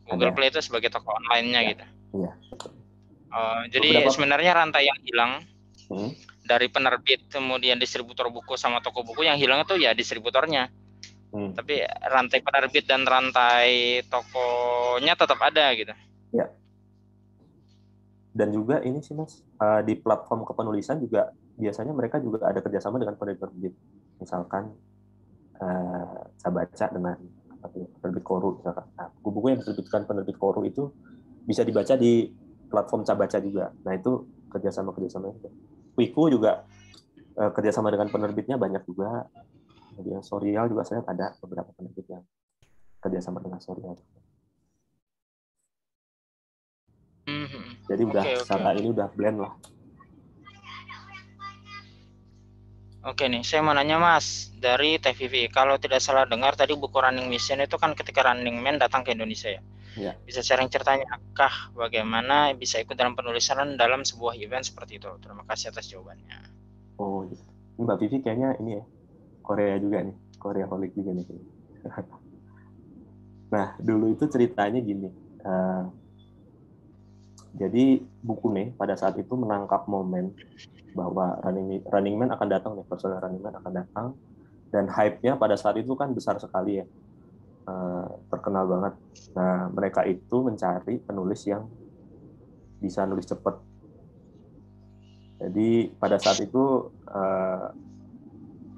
Google Play itu sebagai toko online-nya gitu. Iya. Jadi sebenarnya rantai yang hilang dari penerbit, kemudian distributor buku sama toko buku, yang hilang itu ya distributornya. Tapi rantai penerbit dan rantai tokonya tetap ada gitu. Ya. Dan juga ini sih Mas, di platform kepenulisan juga biasanya mereka juga ada kerjasama dengan penerbit. Misalkan saya baca dengan penerbit Koru misalkan. Nah, buku-buku yang diterbitkan penerbit Koru itu bisa dibaca di platform Cabaca juga. Nah, itu kerjasama. Wiku juga kerjasama dengan penerbitnya banyak juga. Kemudian Sorial juga saya ada beberapa penerbit yang kerjasama dengan Sorial. Jadi secara ini udah blend lah. Oke nih, saya mau nanya Mas, dari TVV, kalau tidak salah dengar tadi buku Running Mission itu kan ketika Running Man datang ke Indonesia ya? Bisa sharing ceritanya kah bagaimana bisa ikut dalam penulisan dalam sebuah event seperti itu? Terima kasih atas jawabannya. Oh, Mbak Vivi kayaknya ini ya, Korea juga nih, Korea holic juga nih. Nah, dulu itu ceritanya gini. Jadi buku nih pada saat itu menangkap momen bahwa Running Man akan datang nih, personel Running Man akan datang, dan hype-nya pada saat itu kan besar sekali ya, terkenal banget. Nah, mereka itu mencari penulis yang bisa nulis cepat. Jadi pada saat itu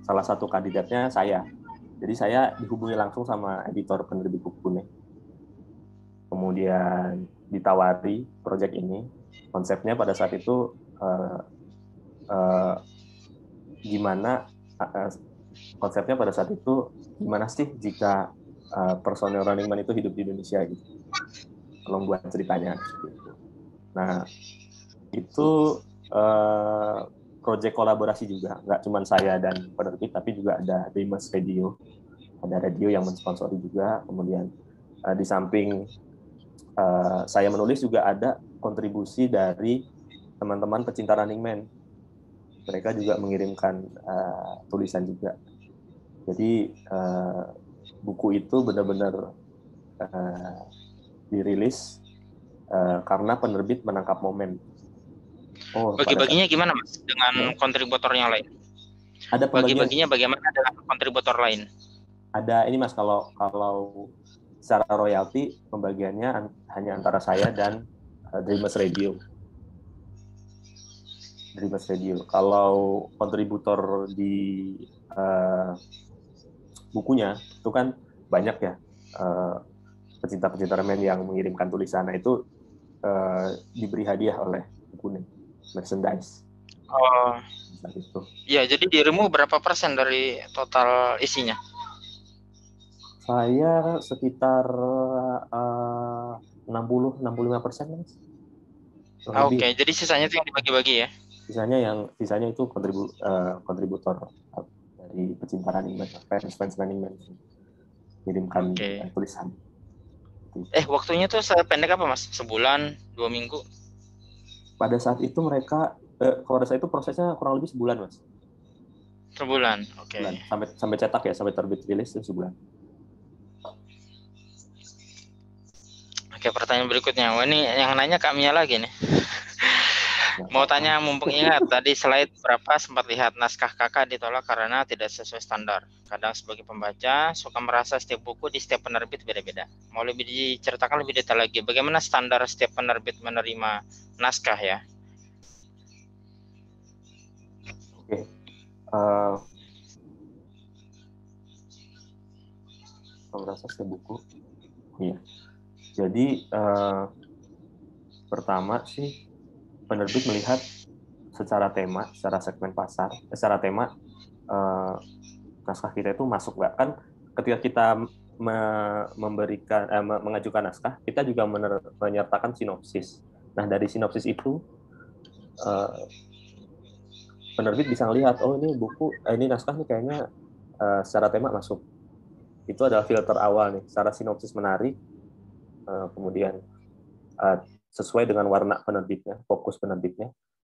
salah satu kandidatnya saya. Jadi saya dihubungi langsung sama editor penerbit buku nih. Kemudian ditawari proyek ini. Konsepnya pada saat itu gimana sih jika personel Running Man itu hidup di Indonesia gitu. Tolong buat ceritanya. Gitu. Nah, itu proyek kolaborasi juga, nggak cuma saya dan penerbit, tapi juga ada Dimas Radio, ada radio yang mensponsori juga. Kemudian di samping saya menulis juga ada kontribusi dari teman-teman pecinta Running Man. Mereka juga mengirimkan tulisan juga. Jadi buku itu benar-benar dirilis karena penerbit menangkap momen. Bagi-baginya gimana Mas dengan kontributor yang lain? Ada bagi-baginya bagaimana dengan kontributor lain? Ada ini Mas, kalau secara royalti pembagiannya hanya antara saya dan Dreamers Radio. Kalau kontributor di bukunya itu kan banyak ya, pecinta-pecinta ramen yang mengirimkan tulisan. Nah, itu diberi hadiah oleh bukunya, merchandise. Oh. Itu. Ya, jadi dirimu berapa persen dari total isinya? Saya sekitar 60-65%, Mas. Oke, jadi sisanya itu yang dibagi-bagi ya? Sisanya itu kontributor dari pecinta Running Man, fans Running Man kirimkan tulisan. Waktunya tuh sependek apa, Mas? Sebulan, 2 minggu? Pada saat itu mereka, kalau saya itu prosesnya kurang lebih sebulan, Mas. Sebulan, oke. Sampai cetak ya, sampai terbit rilis itu sebulan. Oke, pertanyaan berikutnya. Wah, ini yang nanya Kak Mia lagi nih. Mau tanya, mumpung ingat tadi slide berapa sempat lihat naskah kakak ditolak karena tidak sesuai standar. Kadang sebagai pembaca suka merasa setiap buku di setiap penerbit beda-beda. Mau lebih diceritakan lebih detail lagi, bagaimana standar setiap penerbit menerima naskah ya? Oke. Merasa setiap buku. Iya. Jadi pertama sih penerbit melihat secara tema, secara segmen pasar, secara tema naskah kita itu masuk nggak? Kan ketika kita mengajukan naskah, kita juga menyertakan sinopsis. Nah, dari sinopsis itu penerbit bisa melihat, oh ini buku, ini naskah nih kayaknya secara tema masuk. Itu adalah filter awal nih, secara sinopsis menarik, kemudian sesuai dengan warna penerbitnya, fokus penerbitnya.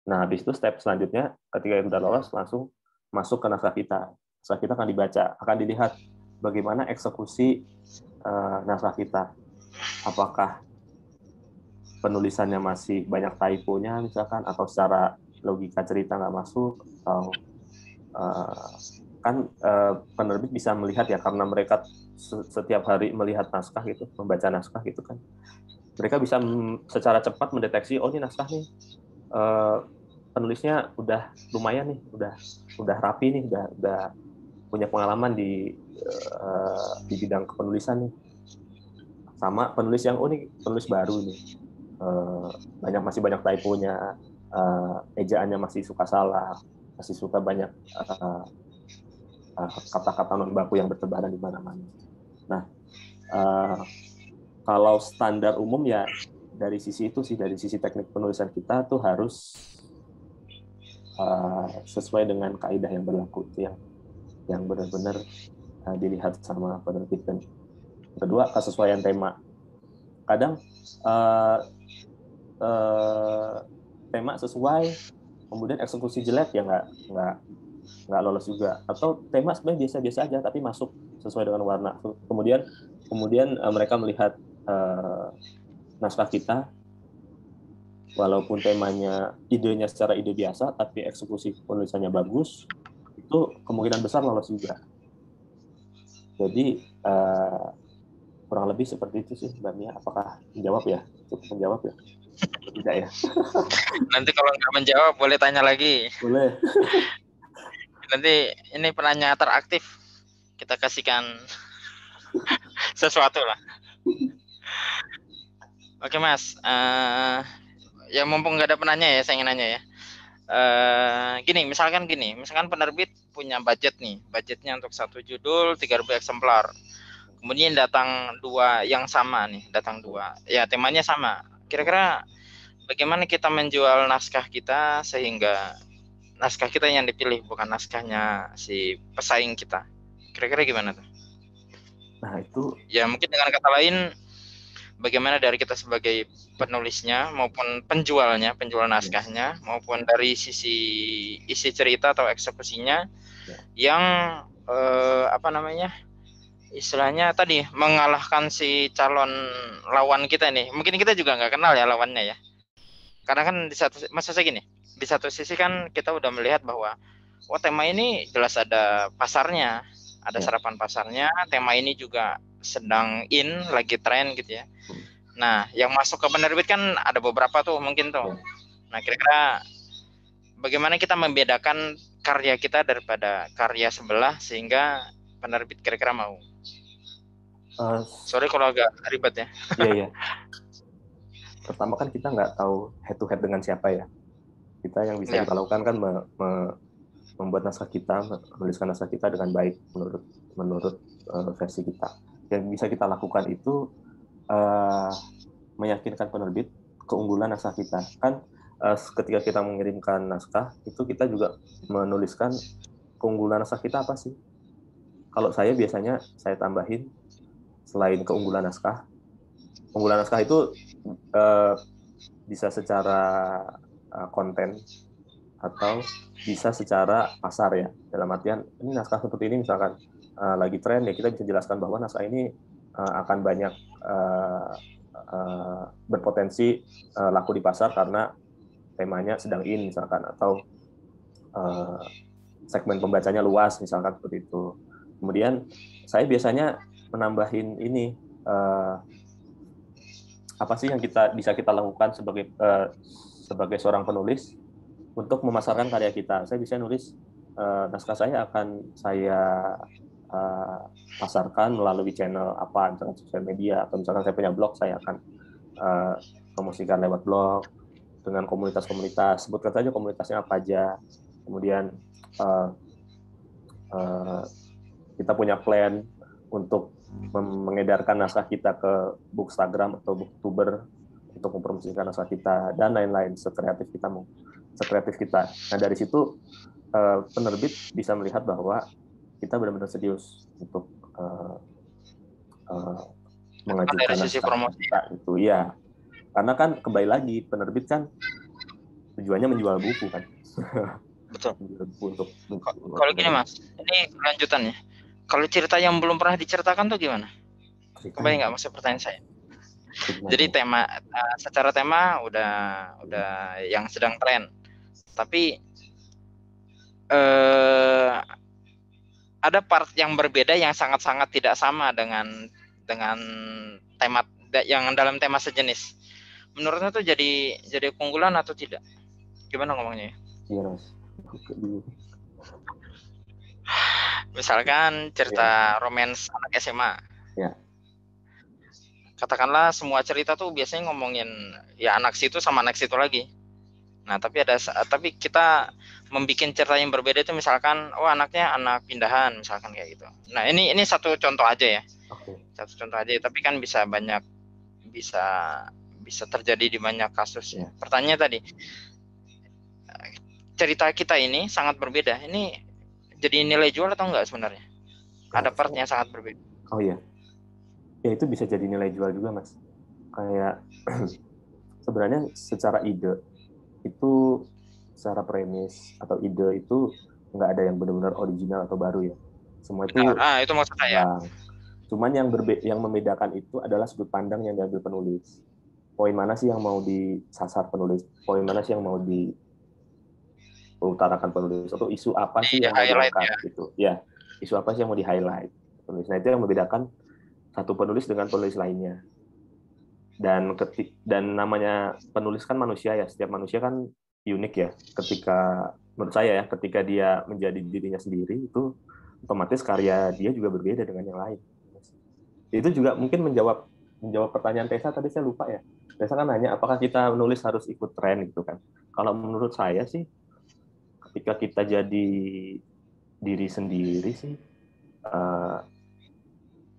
Nah, habis itu step selanjutnya, ketika itu sudah lolos, langsung masuk ke naskah kita. Naskah kita akan dibaca, akan dilihat bagaimana eksekusi naskah kita. Apakah penulisannya masih banyak typo-nya misalkan, atau secara logika cerita nggak masuk, atau penerbit bisa melihat ya, karena mereka setiap hari melihat naskah gitu, membaca naskah gitu kan. Mereka bisa secara cepat mendeteksi, oh ini naskah nih, penulisnya udah lumayan nih, udah rapi nih, udah punya pengalaman di bidang kepenulisan nih. Sama penulis yang ini penulis baru nih, masih banyak typo-nya, ejaannya masih suka salah, masih suka banyak kata-kata non baku yang bertebaran di mana-mana. Nah, kalau standar umum ya dari sisi itu sih, dari sisi teknik penulisan kita tuh harus sesuai dengan kaidah yang berlaku, itu yang benar-benar dilihat sama penerbit. Dan kedua, kesesuaian tema. Kadang tema sesuai, kemudian eksekusi jelek ya nggak lolos juga. Atau tema sebenarnya biasa-biasa aja tapi masuk sesuai dengan warna. Kemudian mereka melihat naskah kita, walaupun temanya, idenya secara ide biasa, tapi eksekusi penulisannya bagus, itu kemungkinan besar lolos juga. Jadi kurang lebih seperti itu sih, Mbak Mia. Apakah menjawab ya? Cukup menjawab ya? Tidak ya? Nanti kalau nggak menjawab boleh tanya lagi. Boleh. Nanti ini penanya teraktif, kita kasihkan sesuatu lah. Oke Mas, ya mumpung nggak ada penanya ya, saya ingin nanya ya. Misalkan penerbit punya budget nih, budgetnya untuk satu judul 3.000 eksemplar. Kemudian datang dua yang sama nih, ya temanya sama. Kira-kira bagaimana kita menjual naskah kita sehingga naskah kita yang dipilih, bukan naskahnya si pesaing kita? Kira-kira gimana tuh? Nah itu ya mungkin dengan kata lain, bagaimana dari kita sebagai penulisnya maupun penjual naskahnya, maupun dari sisi isi cerita atau eksekusinya yang istilahnya tadi mengalahkan si calon lawan kita nih. Mungkin kita juga nggak kenal ya lawannya ya. Karena kan di satu sisi kan kita udah melihat bahwa tema ini jelas ada pasarnya, ada serapan pasarnya, tema ini juga sedang lagi tren gitu ya. Nah, yang masuk ke penerbit kan ada beberapa tuh mungkin tuh. Nah, kira-kira bagaimana kita membedakan karya kita daripada karya sebelah sehingga penerbit kira-kira mau? Sorry kalau agak ribet ya. Iya. Pertama kan kita nggak tahu head to head dengan siapa ya. Kita yang bisa kita lakukan kan membuat naskah kita, menuliskan naskah kita dengan baik menurut versi kita. Yang bisa kita lakukan itu meyakinkan penerbit keunggulan naskah kita. Kan ketika kita mengirimkan naskah, itu kita juga menuliskan keunggulan naskah kita apa sih. Kalau saya biasanya saya tambahin selain keunggulan naskah itu bisa secara konten atau bisa secara pasar ya. Dalam artian ini naskah seperti ini misalkan lagi tren ya, kita bisa jelaskan bahwa naskah ini akan banyak berpotensi laku di pasar karena temanya sedang in misalkan, atau segmen pembacanya luas misalkan seperti itu. Kemudian saya biasanya menambahin ini apa sih yang bisa kita lakukan sebagai seorang penulis untuk memasarkan karya kita. Saya bisa nulis naskah saya akan saya pasarkan melalui channel apa, misalkan sosial media, atau misalkan saya punya blog, saya akan promosikan lewat blog dengan komunitas-komunitas. Sebutkan saja komunitasnya apa aja. Kemudian kita punya plan untuk mengedarkan naskah kita ke Bookstagram atau Booktuber untuk mempromosikan naskah kita dan lain-lain, sekreatif kita. Nah, dari situ penerbit bisa melihat bahwa kita benar-benar serius untuk mengajukan naskah kita itu ya. Karena kan kembali lagi penerbit kan tujuannya menjual buku kan. Betul. Kalau gini Mas, ini kelanjutannya. Kalau cerita yang belum pernah diceritakan tuh gimana? Kembali nggak maksud pertanyaan saya? Jadi secara tema udah yang sedang tren, tapi ada part yang berbeda yang sangat-sangat tidak sama dengan tema yang dalam tema sejenis. Menurutnya tuh jadi keunggulan atau tidak? Gimana ngomongnya? Iya, Mas. Misalkan cerita romance anak SMA. Ya. Katakanlah semua cerita tuh biasanya ngomongin ya anak situ sama anak situ lagi. Nah, tapi kita membuat cerita yang berbeda itu misalkan anaknya anak pindahan misalkan kayak gitu. Nah, ini satu contoh aja ya. Satu contoh aja, tapi kan bisa terjadi di banyak kasus. Ya. Pertanyaannya tadi, cerita kita ini sangat berbeda. Ini jadi nilai jual atau enggak sebenarnya? Ada partnya sangat berbeda. Oh iya. Ya itu bisa jadi nilai jual juga, Mas. Kayak sebenarnya secara ide itu, secara premis atau ide itu nggak ada yang benar-benar original atau baru ya. Semua itu itu maksud saya. Cuman yang membedakan itu adalah sudut pandang yang diambil penulis. Poin mana sih yang mau disasar penulis? Poin mana sih yang mau diutarakan penulis? Atau isu apa sih yang mau diangkat gitu? Ya, isu apa sih yang mau di-highlight penulis? Nah, itu yang membedakan satu penulis dengan penulis lainnya. Dan namanya penulis kan manusia ya. Setiap manusia kan unik ya. Menurut saya ya, ketika dia menjadi dirinya sendiri, itu otomatis karya dia juga berbeda dengan yang lain. Itu juga mungkin menjawab pertanyaan Tessa tadi, saya lupa ya. Tessa kan nanya apakah kita menulis harus ikut tren gitu kan. Kalau menurut saya sih, ketika kita jadi diri sendiri sih,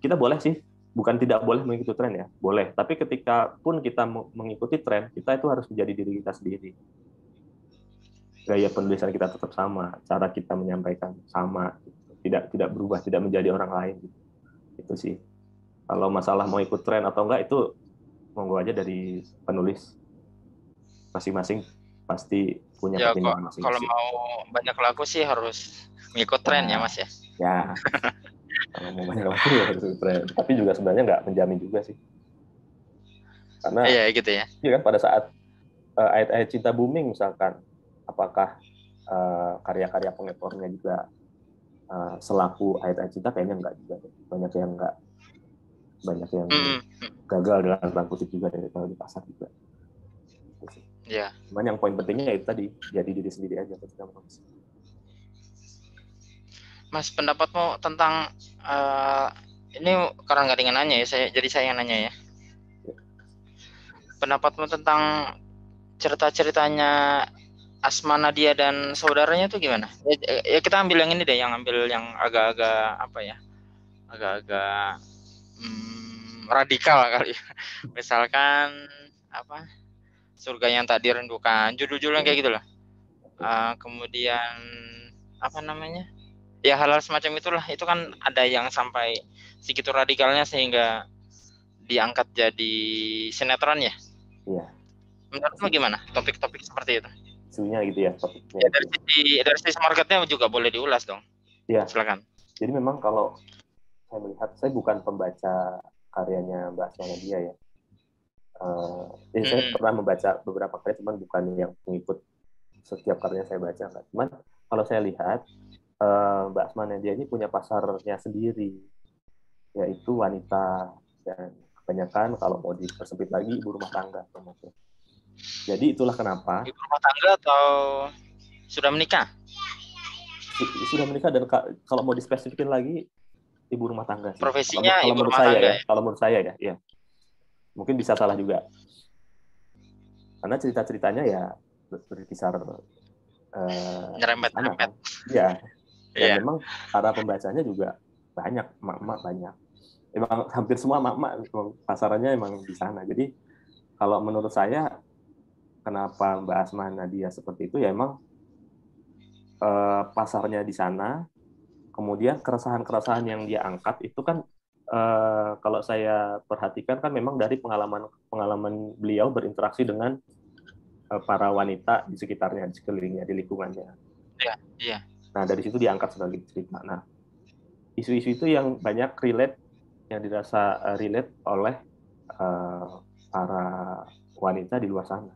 kita boleh sih, bukan tidak boleh mengikuti tren ya, boleh. Tapi ketika pun kita mengikuti tren, kita itu harus menjadi diri kita sendiri. Gaya penulisan kita tetap sama, cara kita menyampaikan sama, tidak berubah, tidak menjadi orang lain. Itu sih. Kalau masalah mau ikut tren atau enggak, itu monggo aja dari penulis masing-masing, pasti punya pertimbangan masing-masing. Kalau mau banyak laku sih harus ngikut tren ya Mas ya. Ya. Kalau mau banyak laku ya harus ikut tren. Tapi juga sebenarnya nggak menjamin juga sih. Karena iya gitu ya. Iya kan pada saat ayat-ayat cinta booming misalkan, apakah karya-karya pengepornya juga selaku ayat-ayat cinta? Kayaknya enggak juga. Banyak yang enggak. banyak yang gagal dalam tanda kutip juga dari kalau di pasar juga. Iya. Cuman yang poin pentingnya itu tadi, jadi diri sendiri aja ketika menulis. Mas, pendapatmu tentang ini karena nggak dengan nanya ya, saya yang nanya ya. Pendapatmu tentang cerita-ceritanya Asma, Nadia dan saudaranya itu gimana? Ya kita ambil yang ini deh, yang agak-agak apa ya? Agak-agak radikal kali. Misalkan apa? Surga yang tak dirindukan, judul-judulnya kayak gitulah. Kemudian apa namanya? Ya hal-hal semacam itulah. Itu kan ada yang sampai segitu radikalnya sehingga diangkat jadi sinetron ya. Iya. Menurutmu gimana topik-topik seperti itu? Isunya gitu ya topiknya. Ya, dari sisi marketnya juga boleh diulas dong. Iya. Silakan. Jadi memang kalau saya melihat, saya bukan pembaca karyanya Mbak Asma Nadia ya. Saya pernah membaca beberapa karya, cuman bukan yang pengikut setiap karyanya saya baca. Kan. Cuman kalau saya lihat, Mbak Asma Nadia ini punya pasarnya sendiri, yaitu wanita, dan kebanyakan kalau mau dipersempit lagi ibu rumah tangga. Jadi itulah kenapa. Ibu rumah tangga atau sudah menikah? Sudah menikah, dan kalau mau dispesifikin lagi ibu rumah tangga sih. Profesinya kalau ibu menurut rumah saya tangga ya. Kalau menurut saya ya. Mungkin bisa salah juga. Karena cerita-ceritanya ya berkisar nyerempet-nyerempet. Kan? Ya. Dan memang para pembacanya juga banyak, emak-emak banyak. Emang hampir semua emak-emak pasarannya emang di sana. Jadi kalau menurut saya, kenapa Mbak Asma Nadia seperti itu ya emang pasarnya di sana. Kemudian keresahan-keresahan yang dia angkat itu kan kalau saya perhatikan kan memang dari pengalaman beliau berinteraksi dengan para wanita di sekitarnya, di sekelilingnya, di lingkungannya. Iya. Nah, dari situ diangkat sebagai cerita. Nah, isu-isu itu yang banyak yang dirasa relate oleh para wanita di luar sana.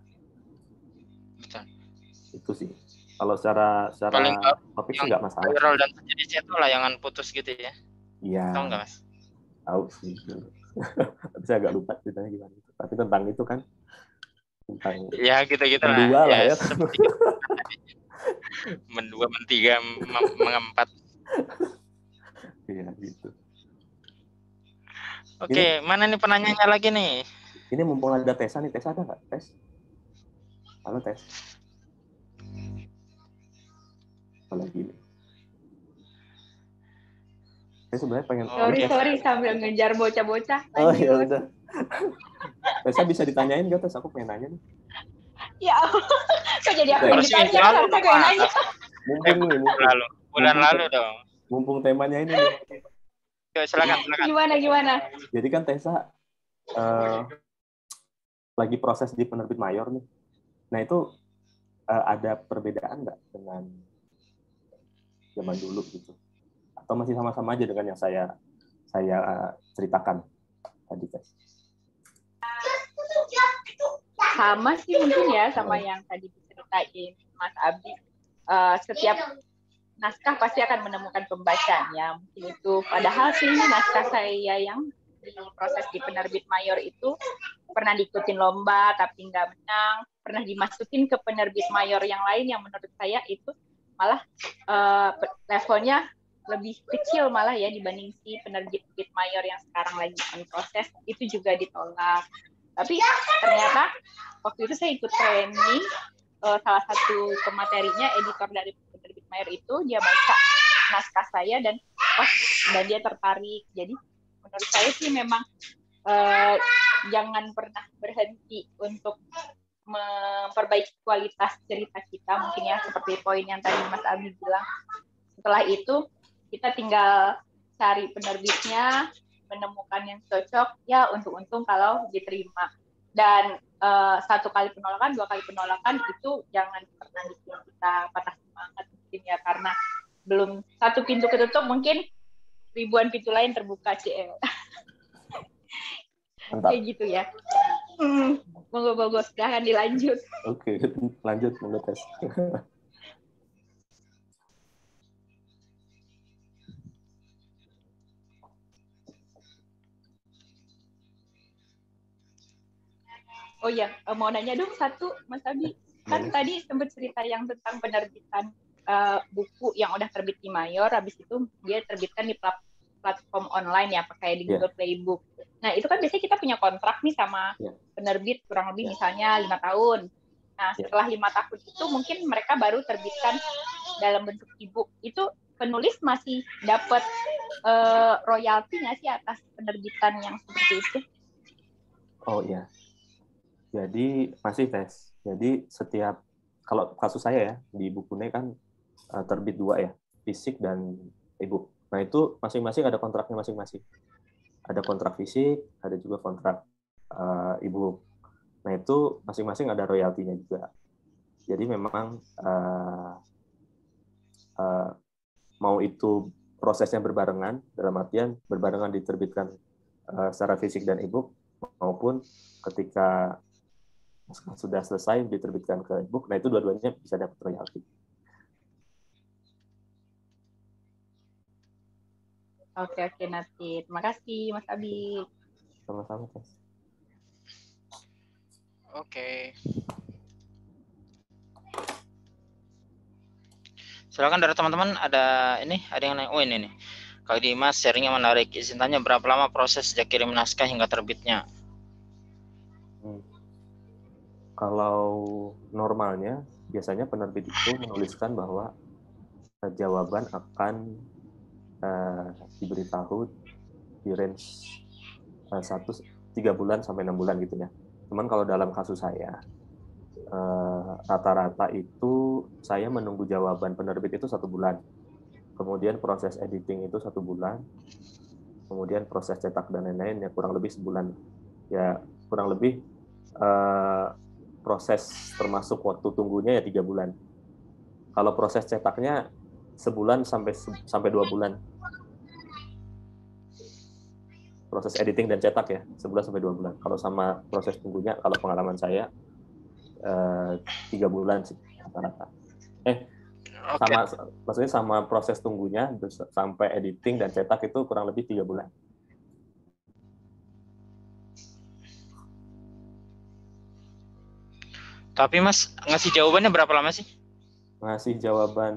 Betul. Itu sih. Kalau secara topik sih nggak masalah. Viral dan terjadi itu layangan putus gitu ya. Iya. Tahu nggak, Mas? Tahu sih. Tapi saya agak lupa ceritanya gimana. Tapi tentang itu kan, tentang ya gitu-gitu mendua lah ya. Mendua, mentiga, mengempat. Iya gitu. Oke, mana nih penanyanya lagi nih? Ini mumpung ada Tessa nih. Tessa ada nggak? Tes? Halo Tes. Lagi nih. Saya sebenarnya pengen. Sorry sambil ngejar bocah-bocah. Oh ya udah. Tessa bisa ditanyain nggak Tes? Aku pengen nanya nih. Ya, kok jadi aku yang ditanya? Harusnya kayak nanya. Bulan lalu dong. Mumpung temanya ini nih. Silakan. Gimana? Jadi kan Tessa lagi proses di penerbit mayor nih. Nah itu ada perbedaan nggak dengan zaman dulu gitu? Atau masih sama-sama aja dengan yang saya ceritakan tadi, Tess? Sama sih mungkin ya, sama yang tadi diceritain Mas Abi. Setiap naskah pasti akan menemukan pembacanya. Mungkin itu, padahal sih naskah saya yang proses di penerbit mayor itu pernah diikutin lomba tapi nggak menang, pernah dimasukin ke penerbit mayor yang lain yang menurut saya itu malah levelnya lebih kecil malah ya dibanding si penerbit mayor yang sekarang lagi proses, itu juga ditolak. Tapi ternyata waktu itu saya ikut training, salah satu pematerinya editor dari penerbit mayor itu dia baca naskah saya dan dia tertarik. Jadi menurut saya sih memang jangan pernah berhenti untuk memperbaiki kualitas cerita kita, mungkin ya seperti poin yang tadi Mas Abi bilang. Setelah itu kita tinggal cari penerbitnya, menemukan yang cocok, ya untung-untung kalau diterima. Dan 1 kali penolakan, 2 kali penolakan itu jangan pernah bikin kita patah semangat mungkin ya, karena belum satu pintu ketutup, mungkin ribuan pintu lain terbuka, CL. Kayak gitu ya. Monggo, silahkan dilanjut. Oke, lanjut monggo Tes. Oh ya, mau nanya dong satu, Mas Abi. Kan tadi sempat cerita yang tentang penerbitan buku yang udah terbit di Mayor, habis itu dia terbitkan di platform online ya, pakai di Google Playbook. Nah, itu kan biasanya kita punya kontrak nih sama penerbit kurang lebih misalnya 5 tahun. Nah, setelah 5 tahun itu mungkin mereka baru terbitkan dalam bentuk e-book. Itu penulis masih dapat royalti nggak sih atas penerbitan yang seperti itu? Oh iya. Jadi masih tes. Jadi setiap, kalau kasus saya ya, di bukunya kan terbit 2 ya, fisik dan e-book. Nah itu masing-masing ada kontraknya masing-masing. Ada kontrak fisik, ada juga kontrak e-book. Nah itu masing-masing ada royaltinya juga. Jadi memang mau itu prosesnya berbarengan, dalam artian berbarengan diterbitkan secara fisik dan e-book, maupun ketika sudah selesai diterbitkan ke e-book, nah itu dua-duanya bisa dapat royalti. Oke, nanti. Terima kasih, Mas Abi. Sama-sama, Mas. Oke. Silakan dari teman-teman, ada yang nanya. Oh ini nih. Kak Dimas sharingnya menarik. Izin tanya, berapa lama proses sejak kirim naskah hingga terbitnya? Kalau normalnya, biasanya penerbit itu menuliskan bahwa jawaban akan diberitahu di range 3 bulan sampai 6 bulan gitu ya. Cuman kalau dalam kasus saya, rata-rata itu saya menunggu jawaban penerbit itu 1 bulan. Kemudian proses editing itu 1 bulan. Kemudian proses cetak dan lain-lain ya kurang lebih sebulan. Ya kurang lebih proses termasuk waktu tunggunya ya 3 bulan. Kalau proses cetaknya sebulan sampai 2 bulan. Proses editing dan cetak ya, sebulan sampai 2 bulan. Kalau sama proses tunggunya, kalau pengalaman saya 3 bulan sih rata-rata. Maksudnya sama proses tunggunya sampai editing dan cetak itu kurang lebih 3 bulan. Tapi Mas, ngasih jawabannya berapa lama sih? Ngasih jawaban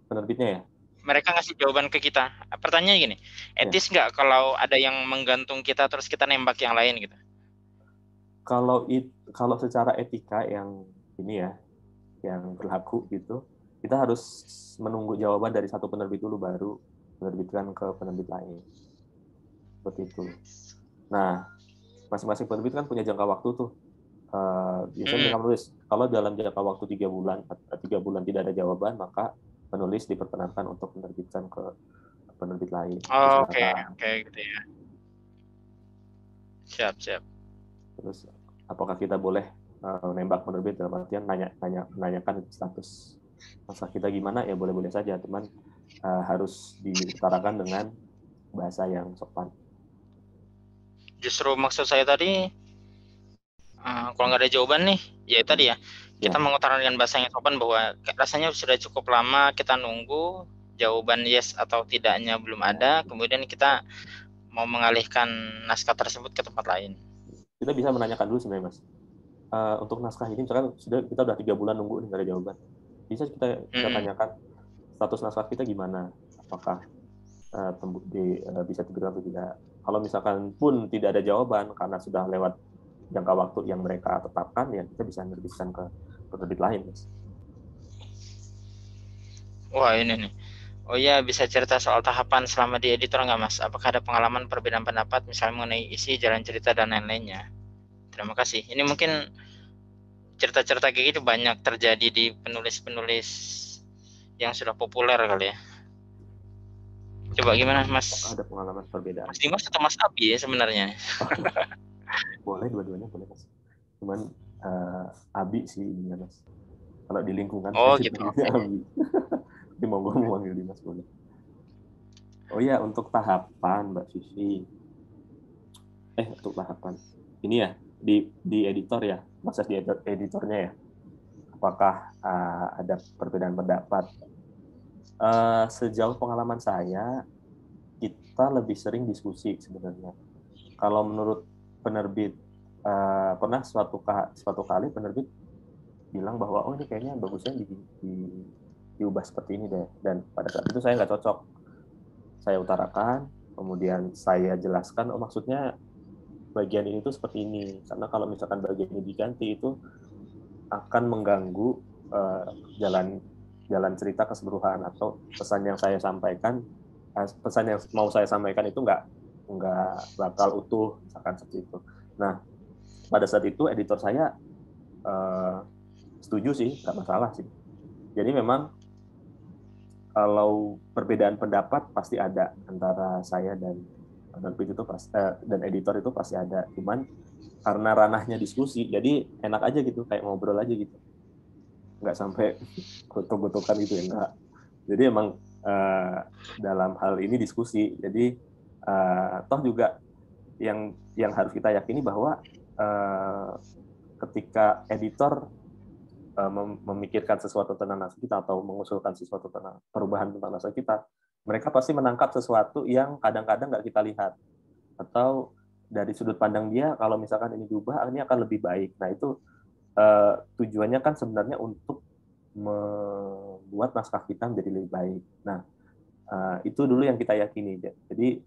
penerbitnya ya? Mereka ngasih jawaban ke kita. Pertanyaannya gini, etis nggak kalau ada yang menggantung kita terus kita nembak yang lain gitu? Kalau secara etika yang ini ya, yang berlaku gitu, kita harus menunggu jawaban dari satu penerbit dulu baru menerbitkan ke penerbit lain. Seperti itu. Nah, masing-masing penerbit kan punya jangka waktu tuh. Biasanya mereka menulis kalau dalam jangka waktu 3 bulan tidak ada jawaban, maka penulis diperkenankan untuk menerbitkan ke penerbit lain. Oke, gitu ya. Siap. Terus apakah kita boleh nembak penerbit dalam artian menanyakan status naskah kita gimana, ya boleh-boleh saja, teman, harus diutarakan dengan bahasa yang sopan. Justru maksud saya tadi, kalau nggak ada jawaban nih, ya tadi ya, kita mengutarakan dengan bahasa yang sopan bahwa rasanya sudah cukup lama kita nunggu, jawaban yes atau tidaknya belum ada, kemudian kita mau mengalihkan naskah tersebut ke tempat lain. Kita bisa menanyakan dulu sebenarnya, Mas. Untuk naskah ini misalkan kita udah 3 bulan nunggu nggak ada jawaban, bisa kita tanyakan status naskah kita gimana, apakah bisa diberikan atau tidak. Kalau misalkan pun tidak ada jawaban karena sudah lewat jangka waktu yang mereka tetapkan, ya kita bisa menerbitkan ke penerbit lain, Mas. Wah ini nih. Oh iya, bisa cerita soal tahapan selama di editor nggak Mas? Apakah ada pengalaman perbedaan pendapat misalnya mengenai isi, jalan cerita, dan lain-lainnya? Terima kasih. Ini mungkin cerita-cerita kayak gitu banyak terjadi di penulis-penulis yang sudah populer kali ya. Coba gimana Mas? Ada pengalaman perbedaan. Mas Dimas atau Mas Abi ya sebenarnya? Boleh, dua-duanya boleh, Mas. Cuman Abi sih ini, Mas. Kalau di lingkungan Gitu. Abi. Tapi mau manggil Dimas boleh. Oh ya, untuk tahapan Mbak Susi. Untuk tahapan. Ini ya, di editor ya, proses di editornya ya. Apakah ada perbedaan pendapat? Sejauh pengalaman saya, kita lebih sering diskusi sebenarnya. Kalau menurut penerbit pernah suatu kali penerbit bilang bahwa oh ini kayaknya bagusnya diubah seperti ini deh, dan pada saat itu saya nggak cocok. Saya utarakan, kemudian saya jelaskan, oh maksudnya bagian ini tuh seperti ini, karena kalau misalkan bagian ini diganti itu akan mengganggu jalan cerita keseluruhan, atau pesan yang mau saya sampaikan itu nggak bakal utuh, misalkan seperti itu. Nah, pada saat itu editor saya setuju sih, nggak masalah sih. Jadi memang kalau perbedaan pendapat pasti ada antara saya dan penerbit itu dan editor itu pasti ada. Cuman karena ranahnya diskusi, jadi enak aja gitu, kayak ngobrol aja gitu. Nggak sampai gotok-gotokan gitu ya, enggak. Jadi emang dalam hal ini diskusi. Jadi toh juga yang harus kita yakini bahwa ketika editor memikirkan sesuatu tentang naskah kita atau mengusulkan sesuatu tentang perubahan tentang naskah kita, mereka pasti menangkap sesuatu yang kadang-kadang nggak kita lihat, atau dari sudut pandang dia kalau misalkan ini diubah ini akan lebih baik. Nah itu tujuannya kan sebenarnya untuk membuat naskah kita menjadi lebih baik. Nah itu dulu yang kita yakini. Jadi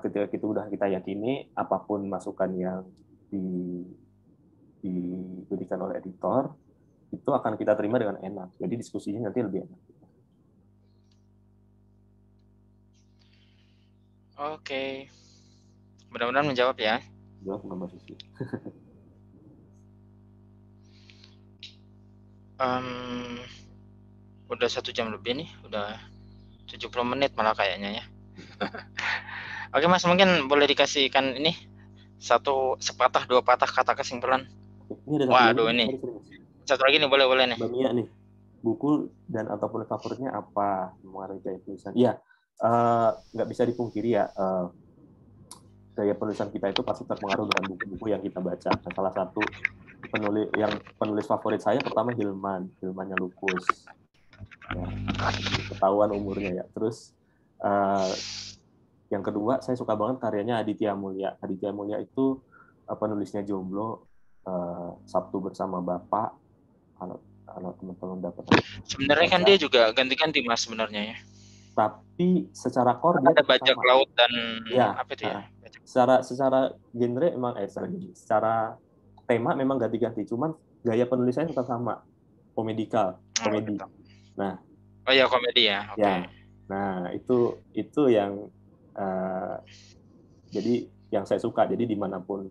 ketika kita yakini, apapun masukan yang diberikan oleh editor itu akan kita terima dengan enak. Jadi diskusinya nanti lebih enak. Oke. Mudah-mudahan menjawab ya. Jawab nggak Mbak Susi? Udah 1 jam lebih nih, udah 70 menit malah kayaknya ya. Oke Mas, mungkin boleh dikasihkan ini sepatah 2 patah kata kesimpulan. Ini ada Waduh ini. Satu lagi nih, boleh nih. Mbak Mia nih, buku dan ataupun favoritnya apa? Mengenai gaya tulisan. Iya, nggak bisa dipungkiri ya, gaya penulisan kita itu pasti terpengaruh dengan buku-buku yang kita baca. Nah, salah satu penulis favorit saya pertama Hilmannya Lupus. Ya, ketahuan umurnya ya. Terus yang kedua saya suka banget karyanya Aditya Mulya. Aditya Mulya itu penulisnya Jomblo, Sabtu Bersama Bapak. Kalau teman-teman dapat. Sebenarnya kan dia juga ganti-ganti Mas sebenarnya ya. Tapi secara core dia ada bajak laut dan ya, apa itu ya? Secara genre emang secara tema memang ganti-ganti, cuman gaya penulisannya tetap sama, komedi. Nah, oh ya komedi ya. Oke. Ya. Nah, itu yang jadi yang saya suka. Jadi dimanapun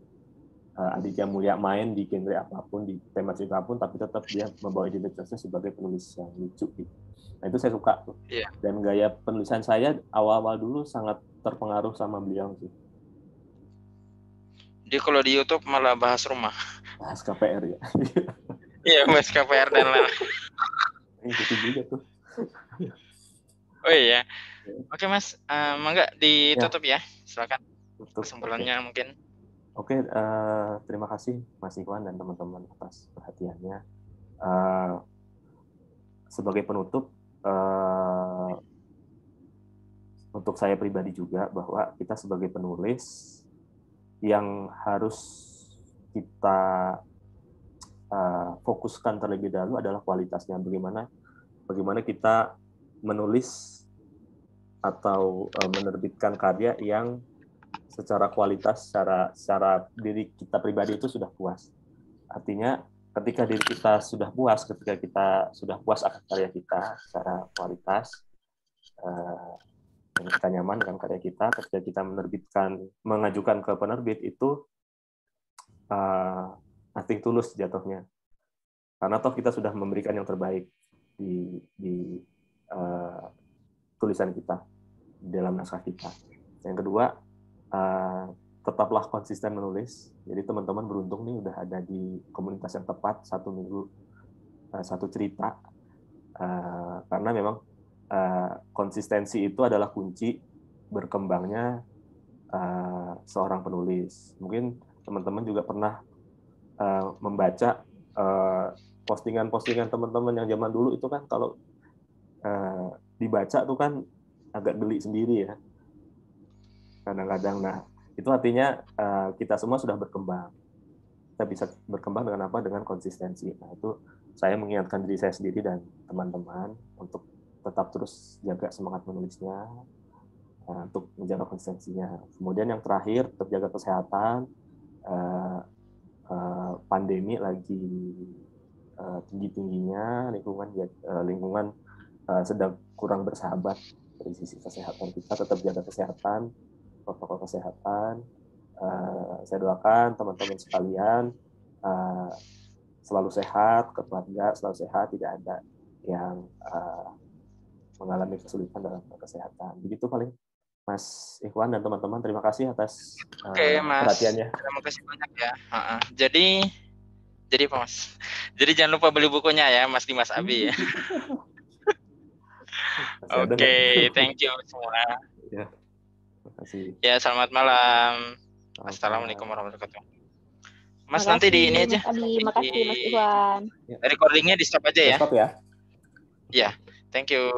Aditya Mulya main di genre apapun, di tema cerita apapun, tapi tetap dia membawa identitasnya sebagai penulis yang lucu gitu. Nah itu saya suka tuh. Yeah. Dan gaya penulisan saya awal-awal dulu sangat terpengaruh sama beliau sih. Dia kalau di YouTube malah bahas rumah. Bahas KPR ya. Iya, bahas KPR dan lain-lain. Itu juga tuh. Oh iya. Oke Mas, mangga ditutup ya. Silakan. Kesimpulannya mungkin. Oke, terima kasih Mas Ikhwan dan teman-teman atas perhatiannya. Sebagai penutup, untuk saya pribadi juga, bahwa kita sebagai penulis yang harus kita fokuskan terlebih dahulu adalah kualitasnya. Bagaimana kita menulis atau menerbitkan karya yang secara kualitas, secara diri kita pribadi itu sudah puas. Artinya ketika diri kita sudah puas, ketika kita sudah puas akan karya kita secara kualitas, kita nyaman dengan karya kita, ketika kita mengajukan ke penerbit itu nothing tulus jatuhnya. Karena toh kita sudah memberikan yang terbaik di tulisan kita, di dalam naskah kita. Yang kedua, tetaplah konsisten menulis. Jadi teman-teman beruntung nih udah ada di komunitas yang tepat, 1 minggu 1 cerita. Karena memang konsistensi itu adalah kunci berkembangnya seorang penulis. Mungkin teman-teman juga pernah membaca postingan-postingan teman-teman yang zaman dulu itu kan kalau dibaca tuh kan agak geli sendiri ya. Kadang-kadang. Nah, itu artinya kita semua sudah berkembang. kita bisa berkembang dengan apa? Dengan konsistensi. Nah, itu saya mengingatkan diri saya sendiri dan teman-teman untuk tetap terus jaga semangat menulisnya, untuk menjaga konsistensinya. Kemudian yang terakhir, tetap jaga kesehatan. Pandemi lagi tinggi-tingginya, lingkungan sedang kurang bersahabat dari sisi kesehatan kita. Tetap jaga kesehatan, protokol kesehatan. Saya doakan teman-teman sekalian selalu sehat, keluarga selalu sehat, tidak ada yang mengalami kesulitan dalam kesehatan. Begitu paling Mas Ikhwan dan teman-teman, terima kasih atas perhatiannya. Terima kasih banyak ya. Jadi Pak Mas, jadi jangan lupa beli bukunya ya Mas Dimas Abi ya. Oke, thank you semua. Ya, terima kasih. Ya, selamat malam. Assalamualaikum warahmatullahi wabarakatuh. Mas, makasih, nanti di ini aja. Makasih Mas Ikhwan. Recordingnya di stop aja ya. Stop ya. Ya, thank you.